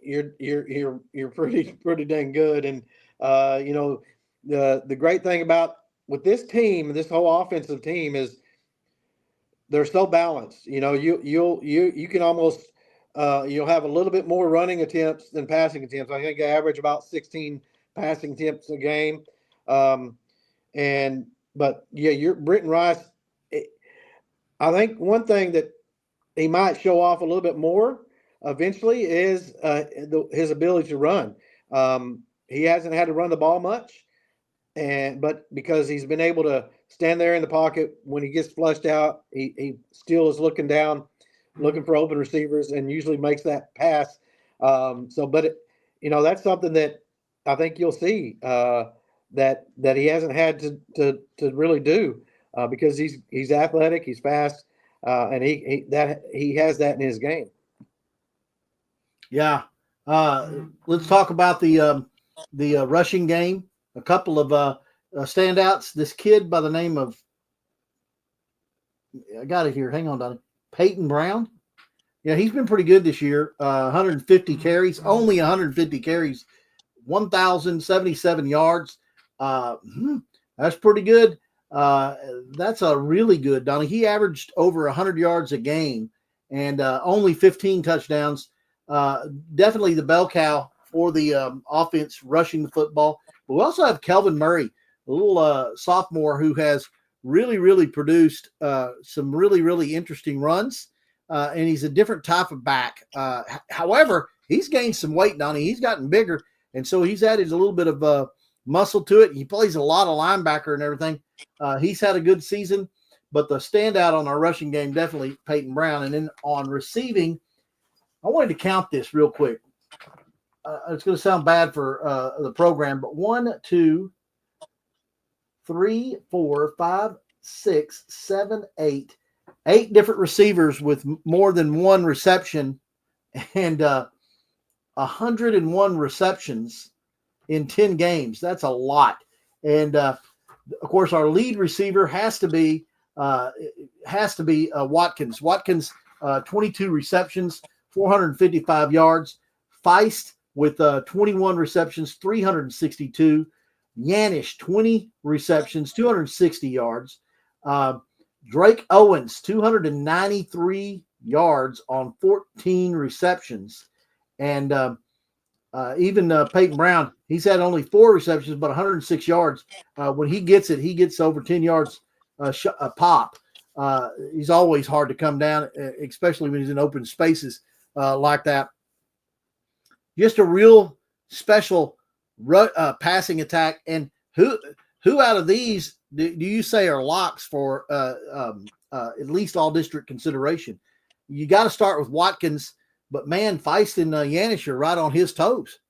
you're pretty dang good. And the great thing about with this team, this whole offensive team, is they're so balanced. You can almost you'll have a little bit more running attempts than passing attempts. I think they average about 16 passing attempts a game. You're Britton Rice. I think one thing that he might show off a little bit more eventually is his ability to run. He hasn't had to run the ball much, but because he's been able to stand there in the pocket when he gets flushed out, he still is looking down, looking for open receivers, and usually makes that pass. That's something that I think you'll see that he hasn't had to really do because he's athletic, he's fast, and he has that in his game. Yeah. Let's talk about the rushing game. A couple of standouts. This kid by the name of, I got it here. Hang on, Donnie. Peyton Brown. Yeah, he's been pretty good this year. 150 carries, only 150 carries, 1,077 yards. That's pretty good. That's a really good, Donnie. He averaged over 100 yards a game and only 15 touchdowns. Definitely the bell cow for the offense rushing the football. But we also have Kelvin Murray, a little sophomore who has really, really produced some really, really interesting runs. And he's a different type of back. However, he's gained some weight, Donnie. He's gotten bigger. And so he's added a little bit of muscle to it. He plays a lot of linebacker and everything. He's had a good season. But the standout on our rushing game, definitely Peyton Brown. And then on receiving, I wanted to count this real quick. It's going to sound bad for the program, but 1, 2, 3, 4, 5, 6, 7, 8 different receivers with more than one reception and 101 receptions in 10 games. That's a lot. And of course, our lead receiver has to be Watkins. Watkins, 22 receptions, 455 yards. Feist with 21 receptions, 362. Yanish, 20 receptions, 260 yards. Drake Owens, 293 yards on 14 receptions. And even Peyton Brown, he's had only 4 receptions, but 106 yards. When he gets it, he gets over 10 yards a pop. He's always hard to come down, especially when he's in open spaces like that. Just a real special passing attack. And who out of these do you say are locks for at least all district consideration? You got to start with Watkins, but man, Feist and Yanish are right on his toes.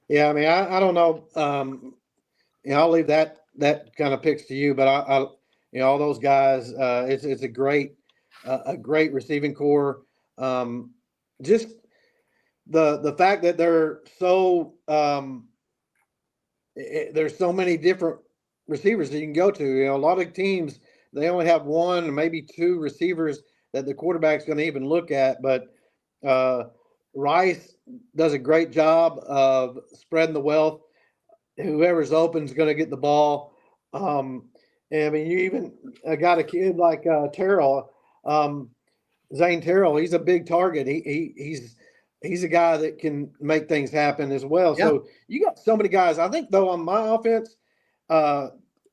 Yeah, I mean, I don't know. I'll leave that kind of picks to you, but I all those guys. It's a great receiving core. Just the fact that they're so there's so many different receivers that you can go to. A lot of teams, they only have 1 or maybe 2 receivers that the quarterback's going to even look at. But Rice does a great job of spreading the wealth. Whoever's open is going to get the ball. And I mean, you even got a kid like Terrell, Zane Terrell. He's a big target. He's a guy that can make things happen as well. Yeah. So you got so many guys. I think, though, on my offense,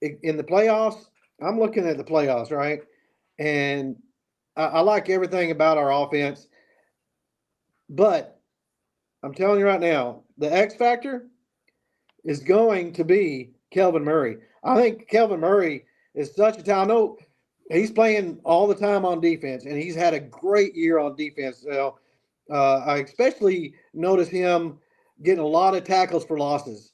in the playoffs, I'm looking at the playoffs, right? And I like everything about our offense. But I'm telling you right now, the X factor is going to be Kelvin Murray. I think Kelvin Murray is such a talent. I know he's playing all the time on defense, and he's had a great year on defense. So, I especially notice him getting a lot of tackles for losses.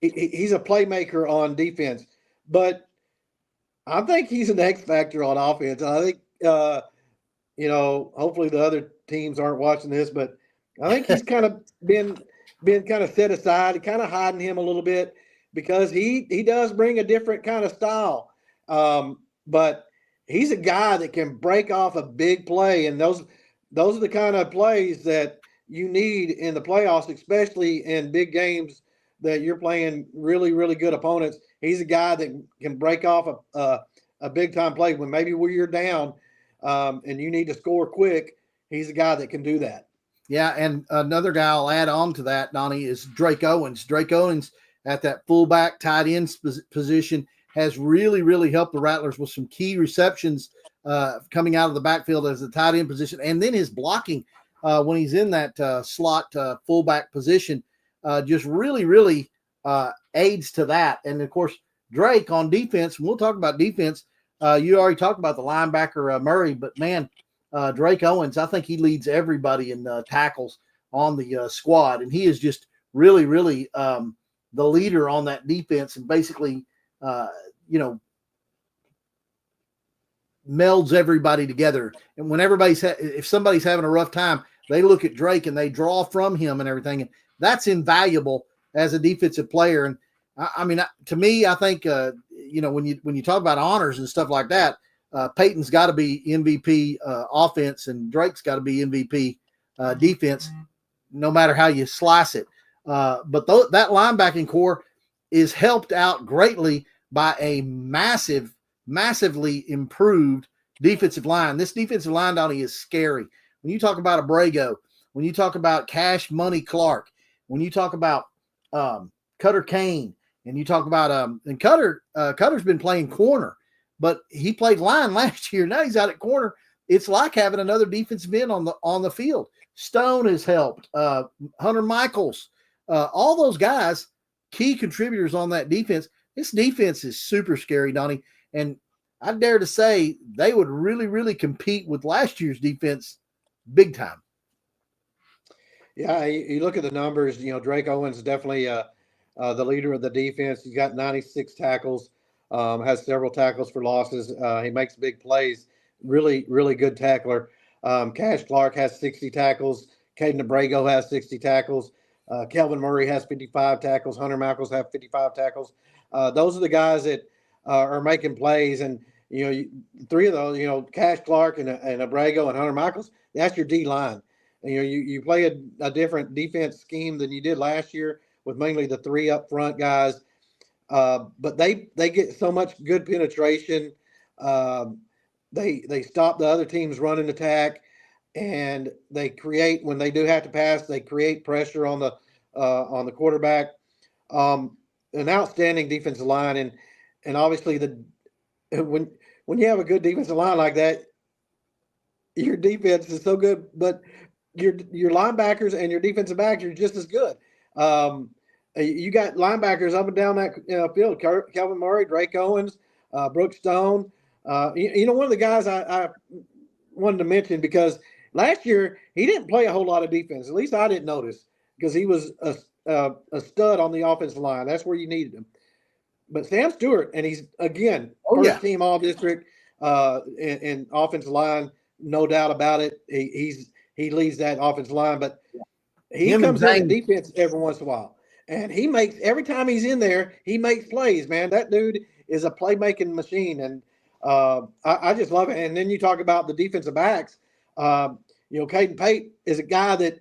He's a playmaker on defense, but I think he's an X factor on offense. I think, hopefully the other teams aren't watching this, but I think he's kind of been kind of set aside, kind of hiding him a little bit because he does bring a different kind of style. But he's a guy that can break off a big play, and those are the kind of plays that you need in the playoffs, especially in big games that you're playing really, really good opponents. He's a guy that can break off a big-time play when maybe you're down and you need to score quick. He's a guy that can do that. Yeah, and another guy I'll add on to that, Donnie, is Drake Owens. Drake Owens at that fullback tight end position has really, really helped the Rattlers with some key receptions coming out of the backfield as the tight end position. And then his blocking when he's in that slot fullback position just really, really aids to that. And, of course, Drake on defense, and we'll talk about defense. You already talked about the linebacker Murray, but, man, Drake Owens, I think he leads everybody in tackles on the squad. And he is just really, really the leader on that defense and basically, melds everybody together. And when if somebody's having a rough time, they look at Drake and they draw from him and everything. And that's invaluable as a defensive player. And I mean, to me, I think, when you talk about honors and stuff like that, Peyton's got to be MVP offense and Drake's got to be MVP defense, no matter how you slice it. But that linebacking core is helped out greatly by a massively improved defensive line. This defensive line, Donnie, is scary. When you talk about Abrego, when you talk about Cash Money Clark, when you talk about Cutter Kane, and you talk about and Cutter's been playing corner, but he played line last year. Now he's out at corner. It's like having another defensive end on the field. Stone has helped. Hunter Michaels, all those guys, key contributors on that defense. This defense is super scary, Donnie. And I dare to say they would really, really compete with last year's defense big time. Yeah, you look at the numbers, Drake Owens is definitely the leader of the defense. He's got 96 tackles, has several tackles for losses. He makes big plays. Really, really good tackler. Cash Clark has 60 tackles. Caden Abrego has 60 tackles. Kelvin Murray has 55 tackles. Hunter Michaels have 55 tackles. Those are the guys that are making plays. And, three of those, Cash Clark and Abrego and Hunter Michaels, that's your D line. And, you play a different defense scheme than you did last year with mainly the three up front guys. But they get so much good penetration. They stop the other team's running attack, and they create, when they do have to pass, they create pressure on the quarterback. An outstanding defensive line, and obviously when you have a good defensive line like that, your defense is so good, but your linebackers and your defensive backs are just as good. You got linebackers up and down that field: Kelvin Murray, Drake Owens, Brooks Stone. One of the guys I wanted to mention, because last year he didn't play a whole lot of defense. At least I didn't notice, because he was a stud on the offensive line. That's where you needed him. But Sam Stewart, and he's again first team all district in offensive line, no doubt about it. He leads that offensive line, but he comes in defense every once in a while, and he makes, every time he's in there, he makes plays. Man, that dude is a playmaking machine, and I just love it. And then you talk about the defensive backs. Caden Pate is a guy that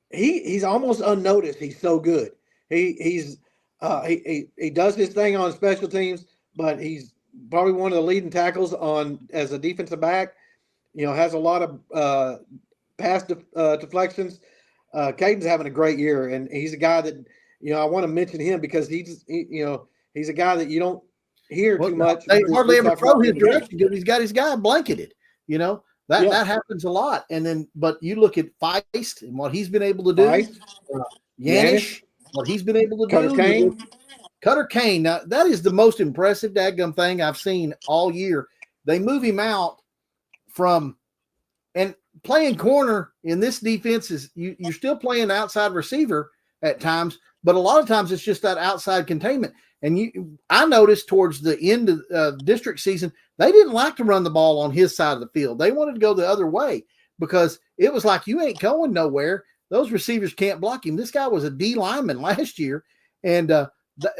he's almost unnoticed. He's so good. He does his thing on special teams, but he's probably one of the leading tackles as a defensive back. Has a lot of pass deflections. Caden's having a great year, and he's a guy that I want to mention him because he's a guy that you don't hear too much. They hardly ever throw his direction because he's got his guy blanketed. That happens a lot. And then, but you look at Feist and what he's been able to do. Yanish, what he's been able to do. Cutter Kane. Now, that is the most impressive dadgum thing I've seen all year. They move him out from, and playing corner in this defense is you're still playing outside receiver at times, but a lot of times it's just that outside containment. And I noticed towards the end of district season, they didn't like to run the ball on his side of the field. They wanted to go the other way because it was like, you ain't going nowhere. Those receivers can't block him. This guy was a D lineman last year, and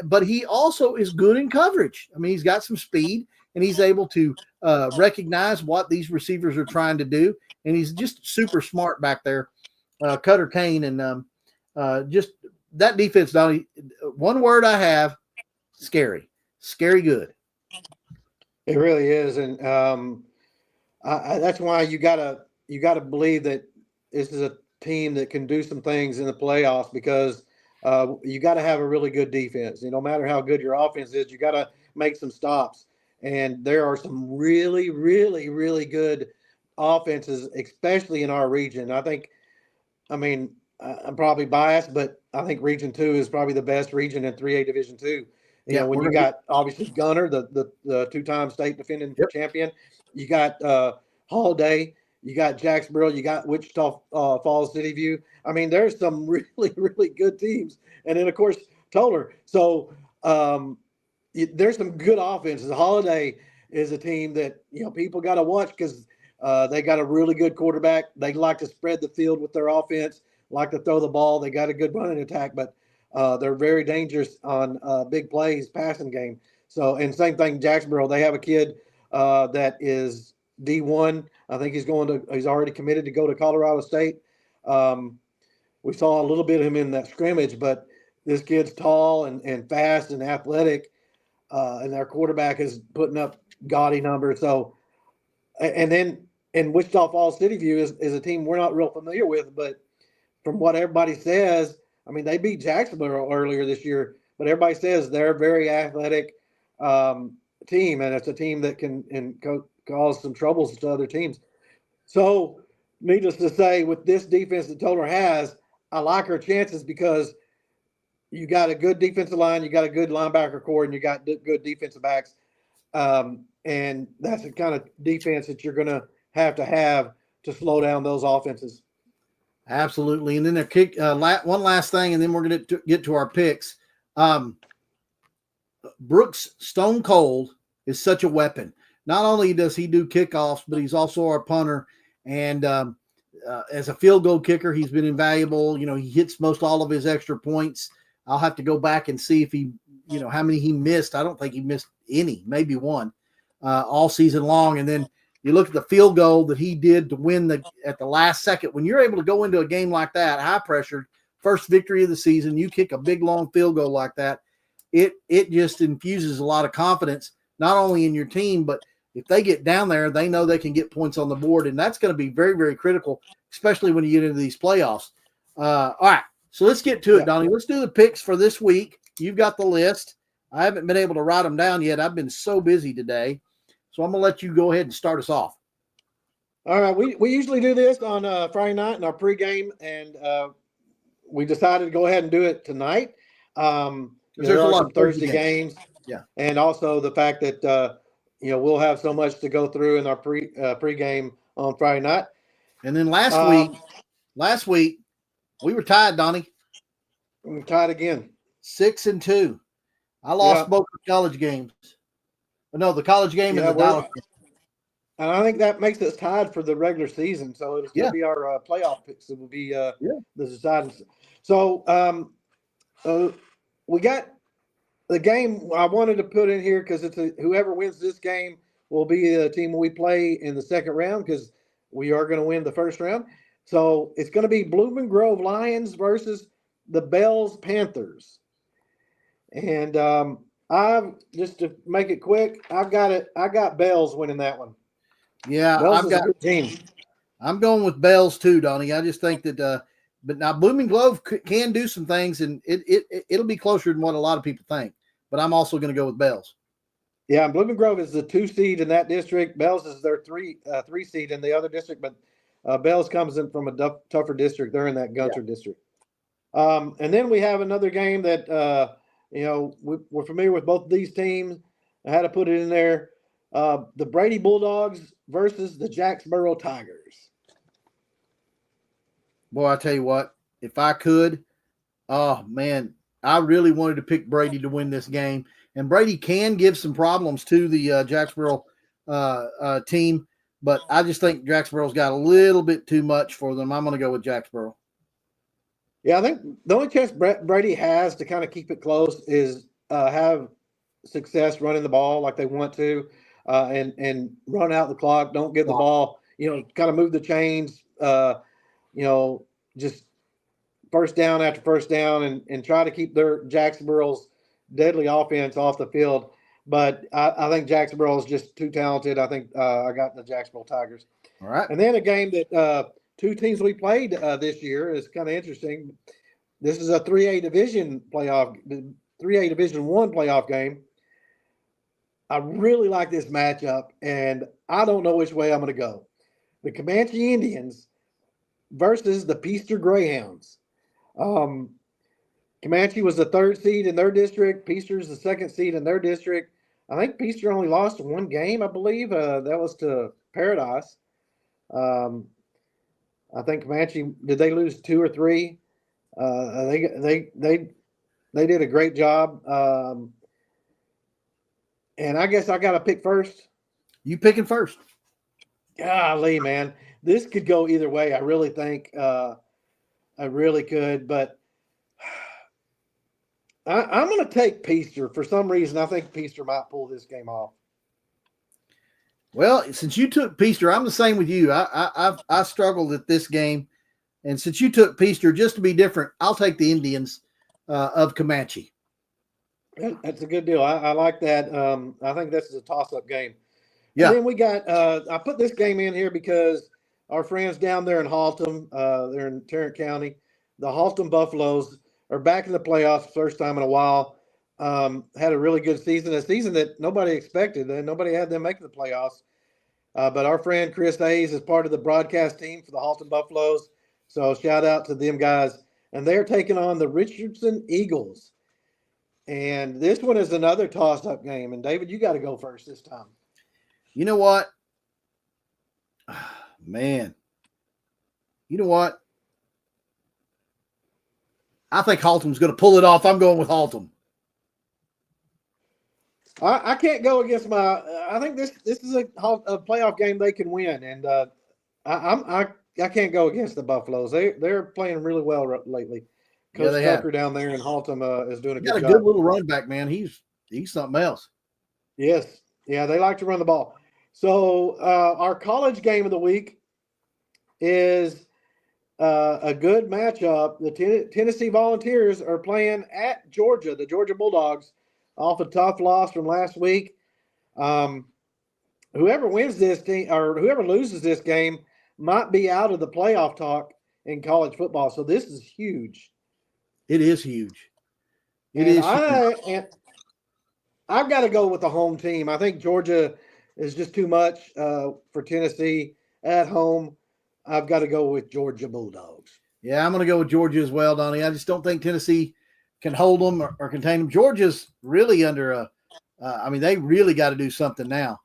but he also is good in coverage. I mean, he's got some speed, and he's able to recognize what these receivers are trying to do, and he's just super smart back there. Cutter Kane, and just that defense, Donnie, one word I have, scary good. It really is, and that's why you gotta believe that this is a team that can do some things in the playoffs, because you got to have a really good defense. No matter how good your offense is, you got to make some stops. And there are some really, really, really good offenses, especially in our region. I'm probably biased, but I think Region 2 is probably the best region in 3A Division 2. When you got obviously Gunner, the two-time state defending champion, you got Holiday, you got Jacksboro, you got Wichita Falls, City View. I mean, there's some really, really good teams. And then, of course, Toller. So there's some good offenses. Holiday is a team that, people got to watch because they got a really good quarterback. They like to spread the field with their offense, like to throw the ball. They got a good running attack, but they're very dangerous on big plays, passing game. So, and same thing, Jacksboro. They have a kid that is D1. I think he's already committed to go to Colorado State. We saw a little bit of him in that scrimmage, but this kid's tall and fast and athletic, and their quarterback is putting up gaudy numbers. So, and then in Wichita Falls, City View is a team we're not real familiar with, but from what everybody says, I mean, they beat Jacksonville earlier this year, but everybody says they're a very athletic team, and it's a team that can cause some troubles to other teams. So, needless to say, with this defense that Toller has, I like her chances because you got a good defensive line, you got a good linebacker core, and you got good defensive backs. And that's the kind of defense that you're going to have to slow down those offenses. Absolutely. And then one last thing, and then we're going to get to our picks. Brooks Stone Cold is such a weapon. Not only does he do kickoffs, but he's also our punter. And as a field goal kicker, he's been invaluable. He hits most all of his extra points. I'll have to go back and see if he, how many he missed. I don't think he missed any, maybe one, all season long. And then you look at the field goal that he did to win at the last second. When you're able to go into a game like that, high pressure, first victory of the season. You kick a big long field goal like that, it just infuses a lot of confidence, not only in your team, but if they get down there, they know they can get points on the board, and that's going to be very, very critical, especially when you get into these playoffs. All right, so let's get to it, Donnie. Let's do the picks for this week. You've got the list. I haven't been able to write them down yet. I've been so busy today. So I'm going to let you go ahead and start us off. All right. We usually do this on Friday night in our pregame, and we decided to go ahead and do it tonight. There's a lot of Thursday games. Yeah. And also the fact that, we'll have so much to go through in our pregame on Friday night. And then last week, we were tied, Donnie. We're tied again. 6-2. I lost both the college games. No, the college game and the Dallas game. And I think that makes us tied for the regular season. So it's going to be our playoff picks. It will be the deciding. So we got the game I wanted to put in here because it's whoever wins this game will be the team we play in the second round because we are going to win the first round. So it's going to be Blooming Grove Lions versus the Bells Panthers. And I've just to make it quick, I got Bells winning that one. Yeah, Bells is a good team. I'm going with Bells too, Donnie. I just think that but now Blooming Grove can do some things, and it'll be closer than what a lot of people think. But I'm also going to go with Bells. Yeah, and Blooming Grove is the 2 seed in that district. Bells is their 3 seed in the other district, but Bells comes in from a tougher district. They're in that Gunter district. And then we have another game that we're familiar with both of these teams. I had to put it in there. The Brady Bulldogs versus the Jacksboro Tigers. Boy, I tell you what, if I could, oh man, I really wanted to pick Brady to win this game. And Brady can give some problems to the Jacksboro team, but I just think Jacksboro's got a little bit too much for them. I'm going to go with Jacksboro. Yeah, I think the only chance Brady has to kind of keep it close is have success running the ball like they want to and run out the clock. Don't give the ball, kind of move the chains, just first down after first down and try to keep their Jacksboro's deadly offense off the field. But I think Jacksboro is just too talented. I think I got the Jacksboro Tigers. All right. And then a game that 2 teams we played this year is kind of interesting. This is a 3A Division playoff, 3A Division 1 playoff game. I really like this matchup, and I don't know which way I'm going to go. The Comanche Indians versus the Peaster Greyhounds. Comanche was the 3rd seed in their district. Peaster's the 2nd seed in their district. I think Peaster only lost 1 game, I believe. That was to Paradise. I think Comanche, did they lose 2 or 3? They did a great job. And I guess I got to pick first. You picking first? Golly, man, this could go either way. I really think I really could, but I'm going to take Peaster for some reason. I think Peaster might pull this game off. Well, since you took Peaster, I'm the same with you. I struggled at this game, and since you took Peaster, just to be different, I'll take the Indians of Comanche. That's a good deal. I like that. I think this is a toss-up game. Yeah. And then we got I put this game in here because our friends down there in Haltom, they're in Tarrant County, the Haltom Buffaloes are back in the playoffs, first time in a while. Had a really good season, a season that nobody expected. Nobody had them making the playoffs. But our friend Chris Hayes is part of the broadcast team for the Haltom Buffaloes. So shout out to them guys. And they're taking on the Richardson Eagles. And this one is another toss-up game. And, David, you got to go first this time. You know what? Man. You know what? I think Haltom's going to pull it off. I'm going with Haltom. I can't go against my – I think this is a playoff game they can win. And I can't go against the Buffaloes. They're playing really well lately. Coach Tucker down there in Haltom is doing a good job. Got a good little run back, man. He's something else. Yes. Yeah, they like to run the ball. So our college game of the week is a good matchup. The Tennessee Volunteers are playing at Georgia, the Georgia Bulldogs, off a tough loss from last week. Whoever wins this team or whoever loses this game might be out of the playoff talk in college football. So this is huge. It is huge. I've got to go with the home team. I think Georgia is just too much for Tennessee at home. I've got to go with Georgia Bulldogs. Yeah, I'm going to go with Georgia as well, Donnie. I just don't think Tennessee can hold them or contain them. Georgia's really under they really got to do something now.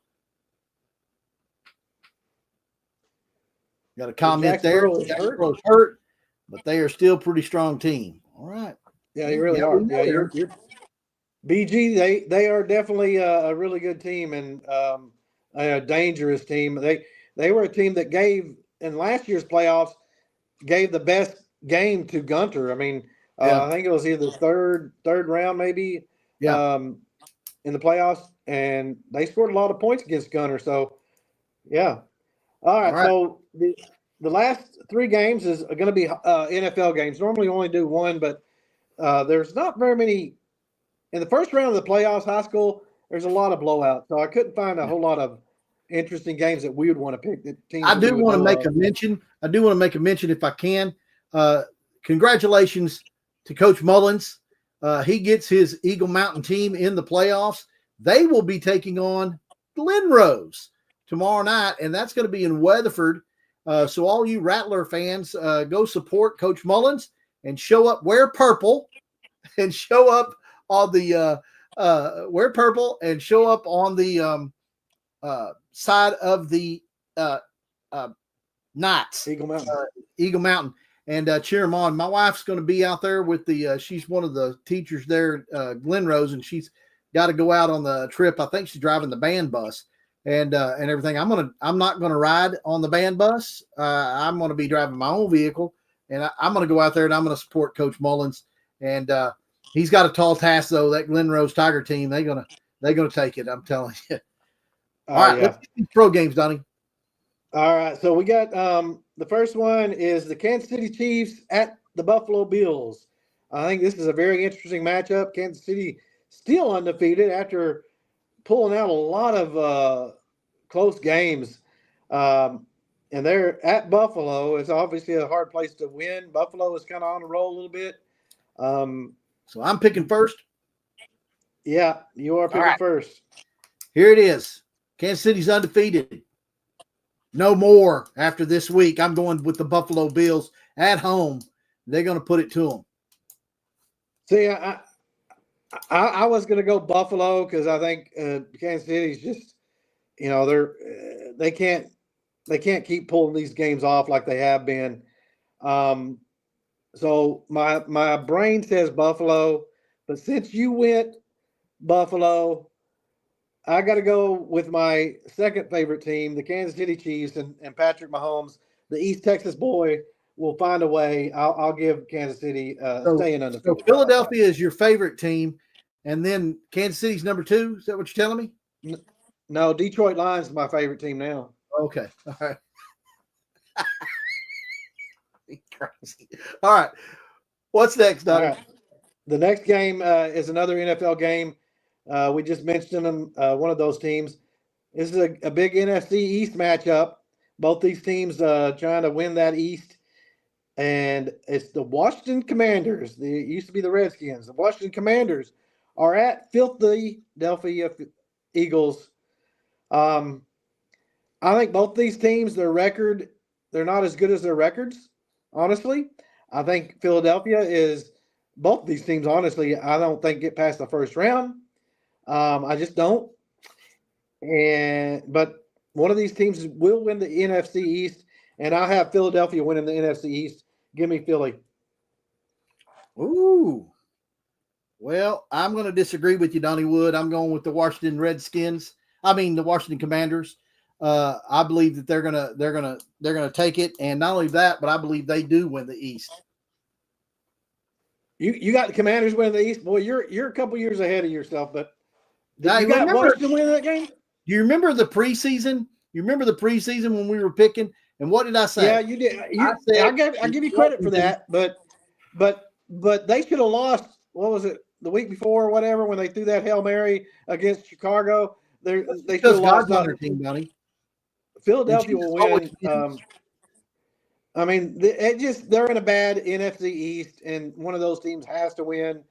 Got a comment there. Jack Burrow's hurt, but they are still a pretty strong team. All right. Yeah, you really are. Yeah, you're BG. They are definitely a really good team and a dangerous team. They were a team that gave in last year's playoffs gave the best game to Gunter. I mean, I think it was either third round maybe. Yeah. In the playoffs, and they scored a lot of points against Gunter. So, yeah. All right. So the last 3 games is going to be NFL games. Normally, we only do one, but there's not very many. In the first round of the playoffs, high school, there's a lot of blowouts. So I couldn't find a whole lot of interesting games that we would want to pick. I do want to make a mention. I do want to make a mention if I can. Congratulations to Coach Mullins. He gets his Eagle Mountain team in the playoffs. They will be taking on Glen Rose tomorrow night, and that's going to be in Weatherford. So all you Rattler fans, go support Coach Mullins and show up, wear purple, and show up on the side of the Knights, Eagle Mountain, and cheer them on. My wife's going to be out there with she's one of the teachers there, Glen Rose, and she's got to go out on the trip. I think she's driving the band bus and everything. I'm not going to ride on the band bus. I'm going to be driving my own vehicle, and I'm going to go out there and I'm going to support Coach Mullins. And he's got a tall task though. That Glen Rose Tiger team, they're gonna take it. I'm telling you. All right, let's get these pro games, Donnie. All right, so we got the first one is the Kansas City Chiefs at the Buffalo Bills. I think this is a very interesting matchup. Kansas City still undefeated after pulling out a lot of close games. And they're at Buffalo. It's obviously a hard place to win. Buffalo is kind of on the roll a little bit. So I'm picking first. Yeah, you are picking first. Here it is. Kansas City's undefeated. No more after this week. I'm going with the Buffalo Bills at home. They're going to put it to them. See, I was going to go Buffalo because I think Kansas City's just, they can't keep pulling these games off like they have been. So my brain says Buffalo, but since you went Buffalo, I got to go with my second favorite team, the Kansas City Chiefs, and Patrick Mahomes, the East Texas boy, will find a way. I'll give Kansas City staying undefeated. So Philadelphia is your favorite team, and then Kansas City's number 2. Is that what you're telling me? No, Detroit Lions is my favorite team now. Okay, all right. Crazy. All right. What's next, Doug? Right. The next game is another NFL game. We just mentioned them, one of those teams. This is a big NFC East matchup. Both these teams trying to win that East. And it's the Washington Commanders. They used to be the Redskins. The Washington Commanders are at Philadelphia Eagles. I think both these teams, their record, they're not as good as their records. Honestly, I think Philadelphia is both these teams. Honestly, I don't think get past the first round. I just don't. But one of these teams will win the NFC East, and I have Philadelphia winning the NFC East. Give me Philly. Ooh. Well, I'm going to disagree with you, Donnie Wood. I'm going with the Washington Redskins. The Washington Commanders. I believe that they're gonna take it, and not only that, but I believe they do win the East. You got the Commanders winning the East, boy. You're a couple years ahead of yourself, but you got Washington winning that game. Do you remember the preseason? You remember the preseason when we were picking, And what did I say? Yeah, you did. I give you credit for that, but they should have lost. What was it, the week before or whatever, when they threw that Hail Mary against Chicago? They should have lost. God's on their team, Donnie. Philadelphia will win. I mean, they're in a bad NFC East, and one of those teams has to win.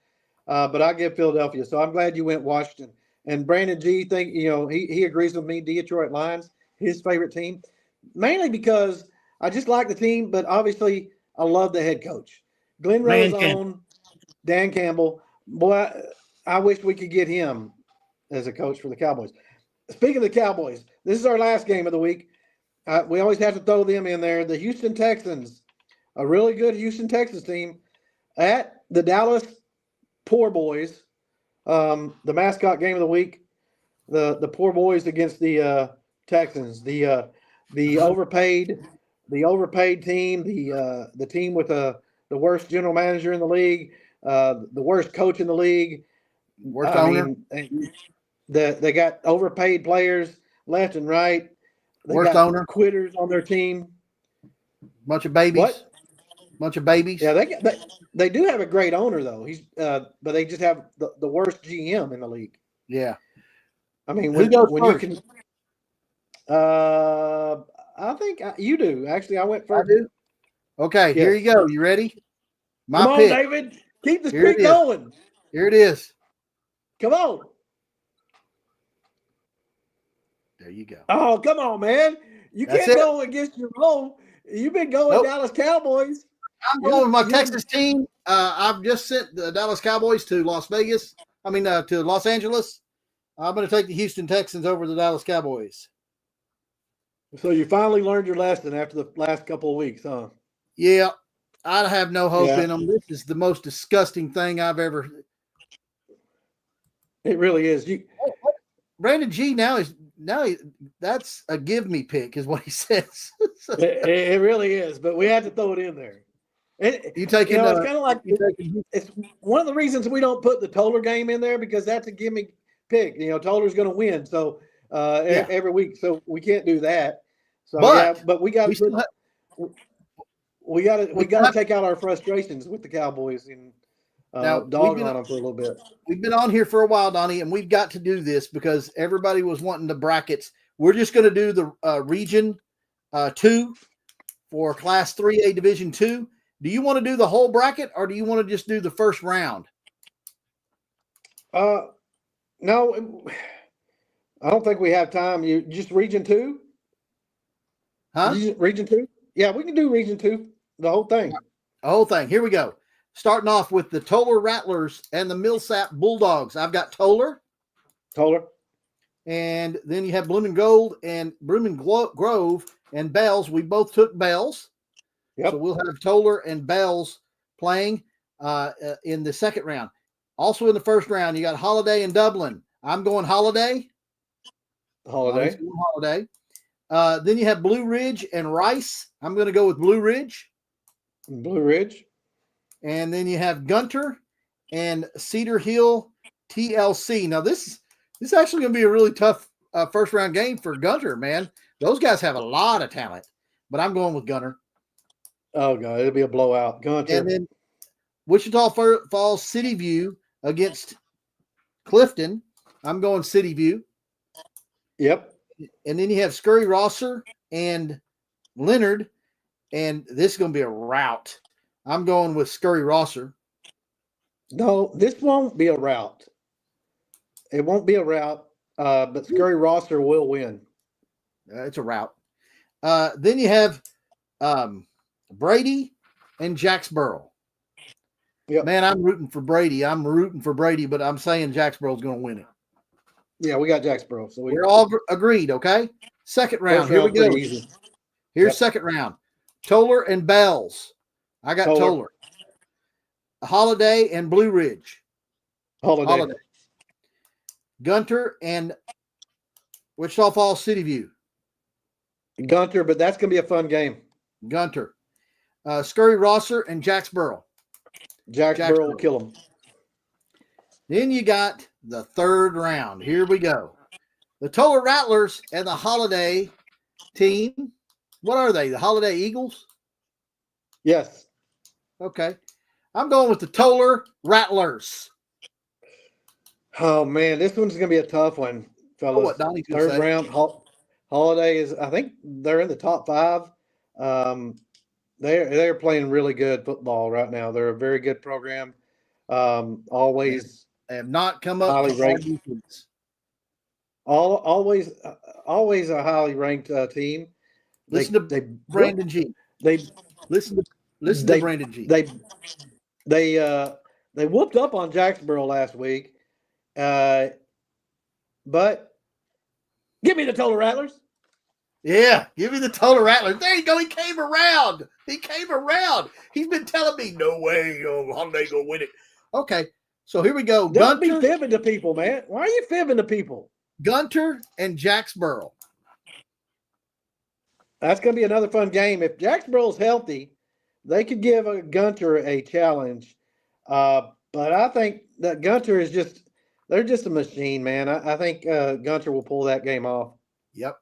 But I give Philadelphia. So I'm glad you went Washington. And Brandon G, he agrees with me. Detroit Lions, his favorite team, mainly because I just like the team, but obviously I love the head coach, Glenn Rose's own Dan Campbell. Boy, I wish we could get him as a coach for the Cowboys. Speaking of the Cowboys, this is our last game of the week. We always have to throw them in there. The Houston Texans, a really good Houston Texans team, at the Dallas Poor Boys. The mascot game of the week, the Poor Boys against the Texans, the overpaid team, the team with the worst general manager in the league, the worst coach in the league, worst owner. They got overpaid players left and right. They worst got owner, quitters on their team. Bunch of babies. What? Bunch of babies. Yeah, they do have a great owner though. But they just have the worst GM in the league. Yeah. I mean, when you can. I think you do. Actually, I went first. I do. Okay, Here you go. You ready? Come on, David. Keep the streak going. Here it is. Come on. There you go. Oh, come on, man. You can't go against your own. You've been going Dallas Cowboys. I'm going with my Texas team. I've just sent the Dallas Cowboys to Las Vegas. To Los Angeles. I'm going to take the Houston Texans over the Dallas Cowboys. So you finally learned your lesson after the last couple of weeks, huh? Yeah. I have no hope in them. This is the most disgusting thing I've ever. It really is. Brandon G that's a give me pick is what he says. It really is, but we had to throw it in there. It's kind of like it's one of the reasons we don't put the Toller game in there, because that's a give me pick. Toller's going to win every week, so we can't do that. So but we got to take out our frustrations with the Cowboys and dog on them for a little bit. We've been on here for a while, Donnie, and we've got to do this because everybody was wanting the brackets. We're just going to do the Region 2 for Class 3A Division 2. Do you want to do the whole bracket, or do you want to just do the first round? No, I don't think we have time. You just Region 2? Huh? Region 2? Yeah, we can do Region 2, the whole thing. The whole thing. Here we go. Starting off with the Toller Rattlers and the Millsap Bulldogs. I've got Toller. And then you have Blooming Grove and Bells. We both took Bells. Yep. So we'll have Toller and Bells playing in the second round. Also in the first round, you got Holiday and Dublin. I'm going Holiday. Holiday. Then you have Blue Ridge and Rice. I'm going to go with Blue Ridge. And then you have Gunter and Cedar Hill TLC. Now, this is actually going to be a really tough first round game for Gunter, man. Those guys have a lot of talent, but I'm going with Gunter. Oh, God, it'll be a blowout. Gunter. And then Wichita Falls City View against Clifton. I'm going City View. Yep. And then you have Scurry Rosser and Leonard, and this is going to be a rout. I'm going with Scurry Rosser. No, this won't be a rout. It won't be a rout, but Scurry Rosser will win. It's a rout. Then you have Brady and Jacksboro. Yep. Man, I'm rooting for Brady, but I'm saying Jacksboro's going to win it. Yeah, we got Jacksboro. So we're all agreed, okay? Second round. Here we go. Here's second round. Toller and Bells. I got Toller. Holiday and Blue Ridge. Holiday. Gunter and Wichita Falls City View. Gunter, but that's going to be a fun game. Gunter. Scurry Rosser and Jacksboro. Jacksboro will kill them. Then you got the third round. Here we go. The Toller Rattlers and the Holiday team What are they? The Holiday Eagles? Yes. Okay. I'm going with the Toller Rattlers. Oh man, this one's gonna be a tough one, fellas. What Donnie's gonna Third say. round Holiday is. I think they're in the top 5. They're playing really good football right now. They're a very good program. Always They have not come up highly to our ranked. defense. Always a highly ranked team. Listen to Brandon G. Listen to Brandon G. They whooped up on Jacksboro last week, but give me the Toller Rattlers. Yeah, give me the Toller Rattlers. There you go. He came around. He's been telling me, no way, Holiday gonna win it. Okay, so here we go. Don't be fibbing to people, man. Why are you fibbing to people? Gunter and Jacksboro. That's going to be another fun game. If Jacksboro's healthy, they could give Gunter a challenge. But I think that Gunter is they're just a machine, man. I think Gunter will pull that game off. Yep,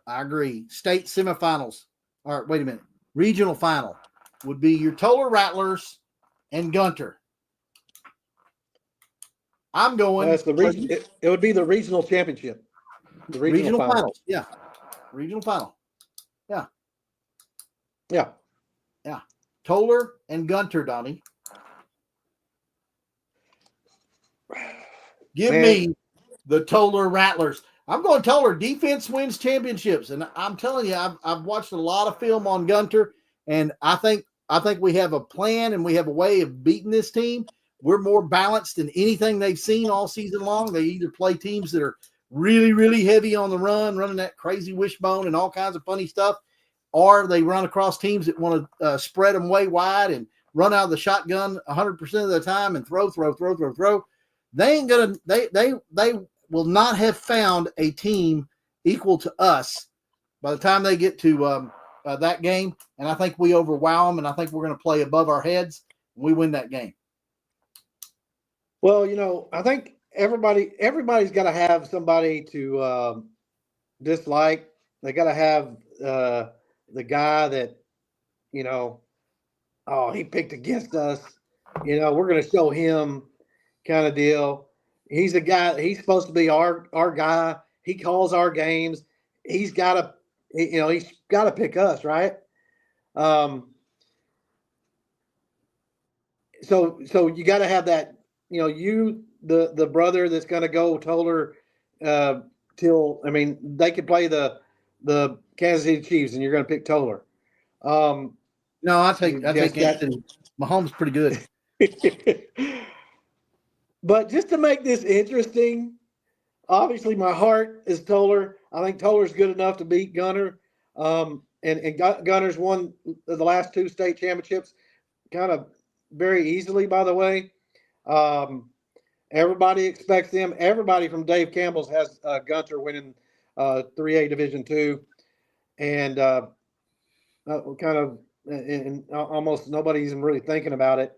I agree. State semifinals. All right, wait a minute. Regional final would be your Toller Rattlers and Gunter. I'm going. That's it would be the regional championship. The regional final. Yeah. Regional final. Yeah. Toller and Gunter, Donnie. Give me the Toller Rattlers. I'm going Toller. Defense wins championships, and I'm telling you, I've watched a lot of film on Gunter, and I think we have a plan and we have a way of beating this team. We're more balanced than anything they've seen all season long. They either play teams that are really, really heavy on the run, running that crazy wishbone and all kinds of funny stuff, or they run across teams that want to spread them way wide and run out of the shotgun 100% of the time and throw. They ain't gonna. They will not have found a team equal to us by the time they get to that game. And I think we overwhelm them, and I think we're going to play above our heads. And we win that game. Well, I think everybody's got to have somebody to dislike. They got to have the guy that, he picked against us. We're going to show him kind of deal. He's a guy. He's supposed to be our guy. He calls our games. He's got to pick us, right? So you got to have that. The brother that's going to go Toller they could play the Kansas City Chiefs, and you're going to pick Toller. No, I think Anthony Mahomes pretty good. But just to make this interesting, obviously my heart is Toller. I think Toller's good enough to beat Gunter. And Gunter's won the last 2 state championships kind of very easily, by the way. Everybody expects them. Everybody from Dave Campbell's has Gunter winning 3A Division II. And and almost nobody's even really thinking about it.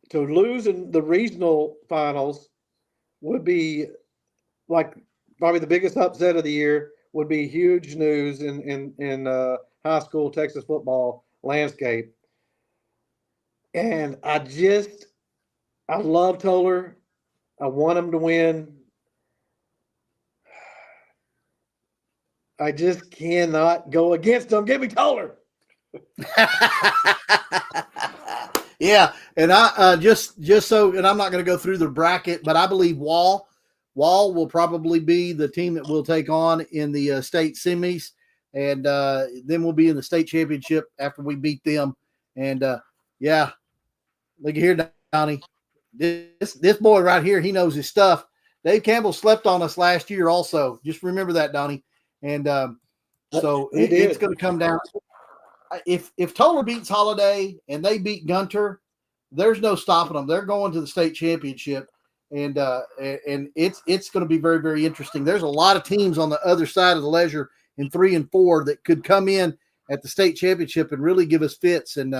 To lose in the regional finals would be like probably the biggest upset of the year. Would be huge news in high school Texas football landscape. And I love Toller. I want him to win. I just cannot go against him. Give me Toller. Yeah, and I just so, and I'm not going to go through the bracket, but I believe Wall will probably be the team that we'll take on in the state semis, and then we'll be in the state championship after we beat them. And yeah, look here, Donnie, this boy right here, he knows his stuff. Dave Campbell slept on us last year, also. Just remember that, Donnie. And so it's going to come down. If Toller beats Holiday and they beat Gunter, there's no stopping them. They're going to the state championship, and it's going to be very, very interesting. There's a lot of teams on the other side of the ledger in 3 and 4 that could come in at the state championship and really give us fits. And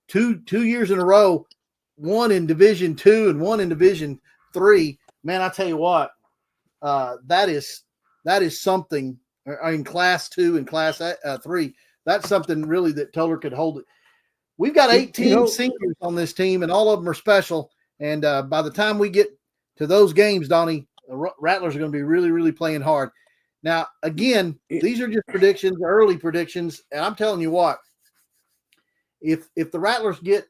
two years in a row, one in Division II and one in Division III. Man, I tell you what, that is something in Class 2 and Class 3. That's something really that Toller could hold it. We've got 18 seniors on this team, and all of them are special. And by the time we get to those games, Donnie, the Rattlers are going to be really, really playing hard. Now, again, these are just predictions, early predictions, and I'm telling you what, if the Rattlers get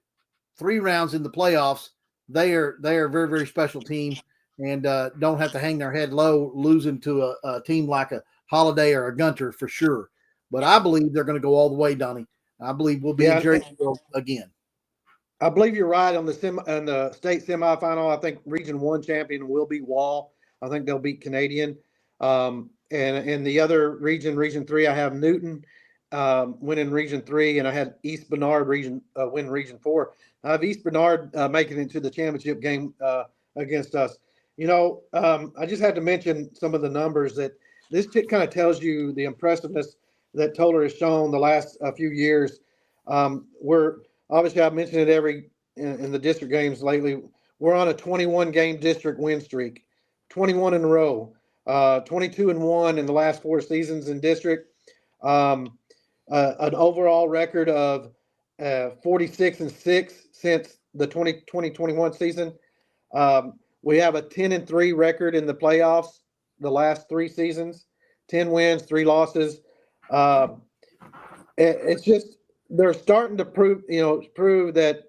3 rounds in the playoffs, they are a very, very special team, and don't have to hang their head low losing to a team like a Holiday or a Gunter for sure. But I believe they're going to go all the way, Donnie. I believe we'll be in Jerryville again. I believe you're right on the state semifinal. I think Region 1 champion will be Wall. I think they'll beat Canadian. And in the other region, Region 3, I have Newton winning Region 3, and I had East Bernard win Region 4. I have East Bernard making it to the championship game against us. I just had to mention some of the numbers that this kind of tells you the impressiveness that Toller has shown the last few years. We're obviously, I've mentioned it in the district games lately. We're on a 21 game district win streak, 21 in a row, 22-1 in the last 4 seasons in district. An overall record of 46-6 since the 2020-21 season. We have a 10-3 record in the playoffs the last 3 seasons, 10 wins, 3 losses. It's just they're starting to prove that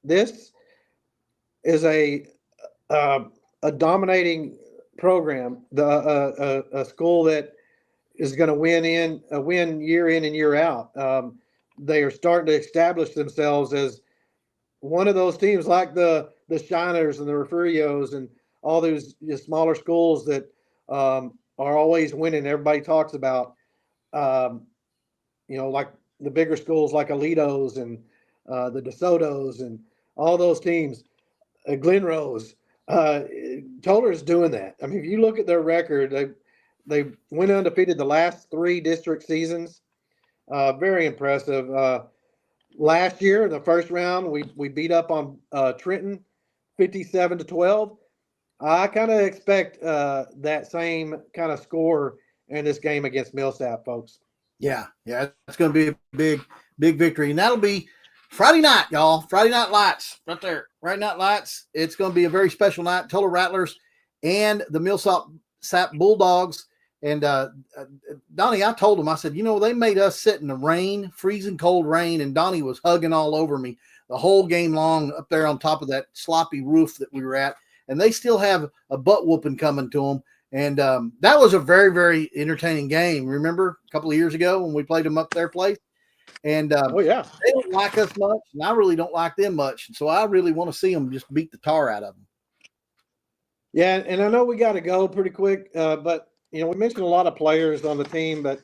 this is a dominating program, a school that is going to win year in and year out. They are starting to establish themselves as one of those teams like the Shiners and the Refugos and all those smaller schools that are always winning. Everybody talks about, like the bigger schools like Aledo's and the DeSoto's and all those teams, Glenrose. Toller is doing that. I mean, if you look at their record, they went undefeated the last 3 district seasons. Very impressive. Last year in the first round, we beat up on Trenton 57-12. I kind of expect that same kind of score in this game against Millsap, folks. Yeah, it's going to be a big victory, and that'll be Friday night, y'all. Friday Night Lights, right there. Friday Night Lights. It's going to be a very special night. Toller Rattlers and the Millsap Bulldogs. And Donnie, I told him, I said, they made us sit in the rain, freezing cold rain, and Donnie was hugging all over me the whole game long up there on top of that sloppy roof that we were at. And they still have a butt whooping coming to them. And that was a very, very entertaining game. Remember a couple of years ago when we played them up their place? And they don't like us much, and I really don't like them much. So I really want to see them just beat the tar out of them. Yeah, and I know we got to go pretty quick, but we mentioned a lot of players on the team, but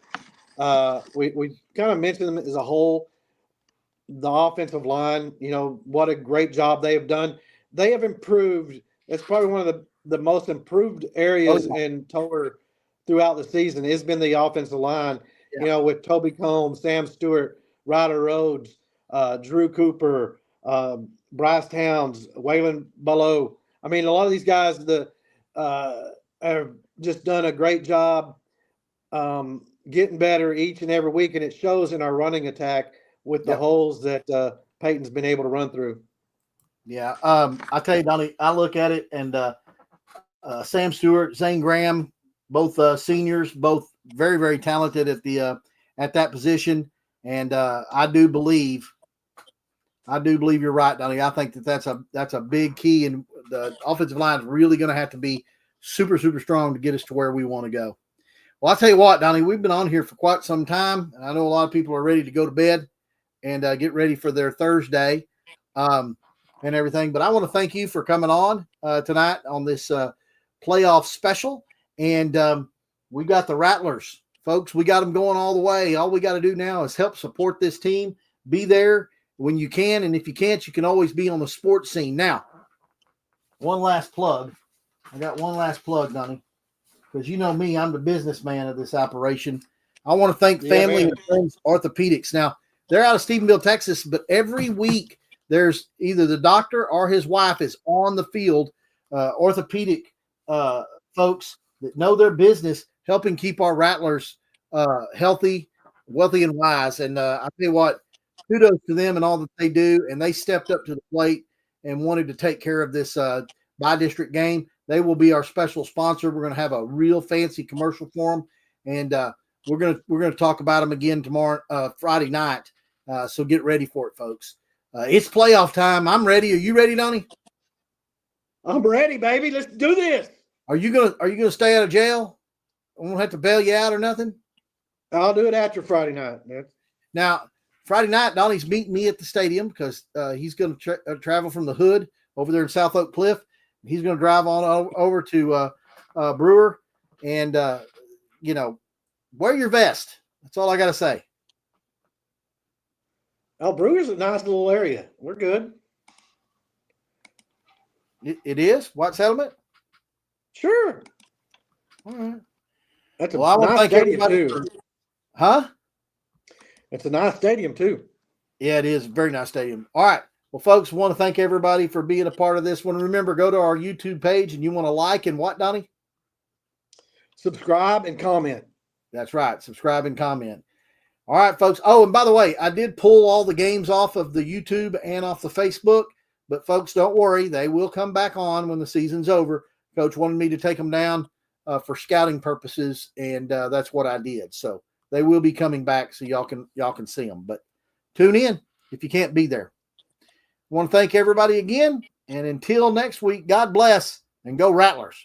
we kind of mentioned them as a whole. The offensive line, what a great job they have done. They have improved. It's probably one of the most improved areas in Toller throughout the season has been the offensive line. Yeah. With Toby Combs, Sam Stewart, Ryder Rhodes, Drew Cooper, Bryce Towns, Waylon Below. I mean, a lot of these guys have just done a great job getting better each and every week, and it shows in our running attack with the holes that Peyton's been able to run through. Yeah, I tell you, Donnie, I look at it, and Sam Stewart, Zane Graham, both seniors, both very, very talented at that position, and I do believe you're right, Donnie. I think that's a big key, and the offensive line is really going to have to be super, super strong to get us to where we want to go. Well, I'll tell you what, Donnie, we've been on here for quite some time, and I know a lot of people are ready to go to bed and get ready for their Thursday and everything. But I want to thank you for coming on tonight on this playoff special. And we got the Rattlers, folks. We got them going all the way. All we got to do now is help support this team. Be there when you can. And if you can't, you can always be on the sports scene. Now, one last plug. I got one last plug, Donnie, because you know me, I'm the businessman of this operation. I want to thank Family and Friends Orthopedics. Now, they're out of Stephenville, Texas, but every week there's either the doctor or his wife is on the field, orthopedic folks that know their business, helping keep our Rattlers healthy, wealthy, and wise. And I tell you what, kudos to them and all that they do. And they stepped up to the plate and wanted to take care of this by-district game. They will be our special sponsor. We're going to have a real fancy commercial for them, and we're going to talk about them again tomorrow, Friday night. So get ready for it, folks. It's playoff time. I'm ready. Are you ready, Donnie? I'm ready, baby. Let's do this. Are you gonna stay out of jail? I won't have to bail you out or nothing. I'll do it after Friday night. Man. Now, Friday night, Donnie's meeting me at the stadium because he's going to travel from the Hood over there in South Oak Cliff. He's going to drive on over to Brewer, and wear your vest. That's all I got to say. Oh, Brewer's a nice little area. We're good. It is White Settlement. Sure. All right. That's a I want to nice thank stadium everybody. too. Huh? It's a nice stadium too. Yeah, it is. Very nice stadium. All right. Well, folks, want to thank everybody for being a part of this one. Remember, go to our YouTube page and you want to like and what, Donnie? Subscribe and comment. That's right. Subscribe and comment. All right, folks. Oh, and by the way, I did pull all the games off of the YouTube and off the Facebook, but folks, don't worry. They will come back on when the season's over. Coach wanted me to take them down for scouting purposes, and that's what I did. So they will be coming back so y'all can see them. But tune in if you can't be there. I want to thank everybody again, and until next week, God bless, and go Rattlers.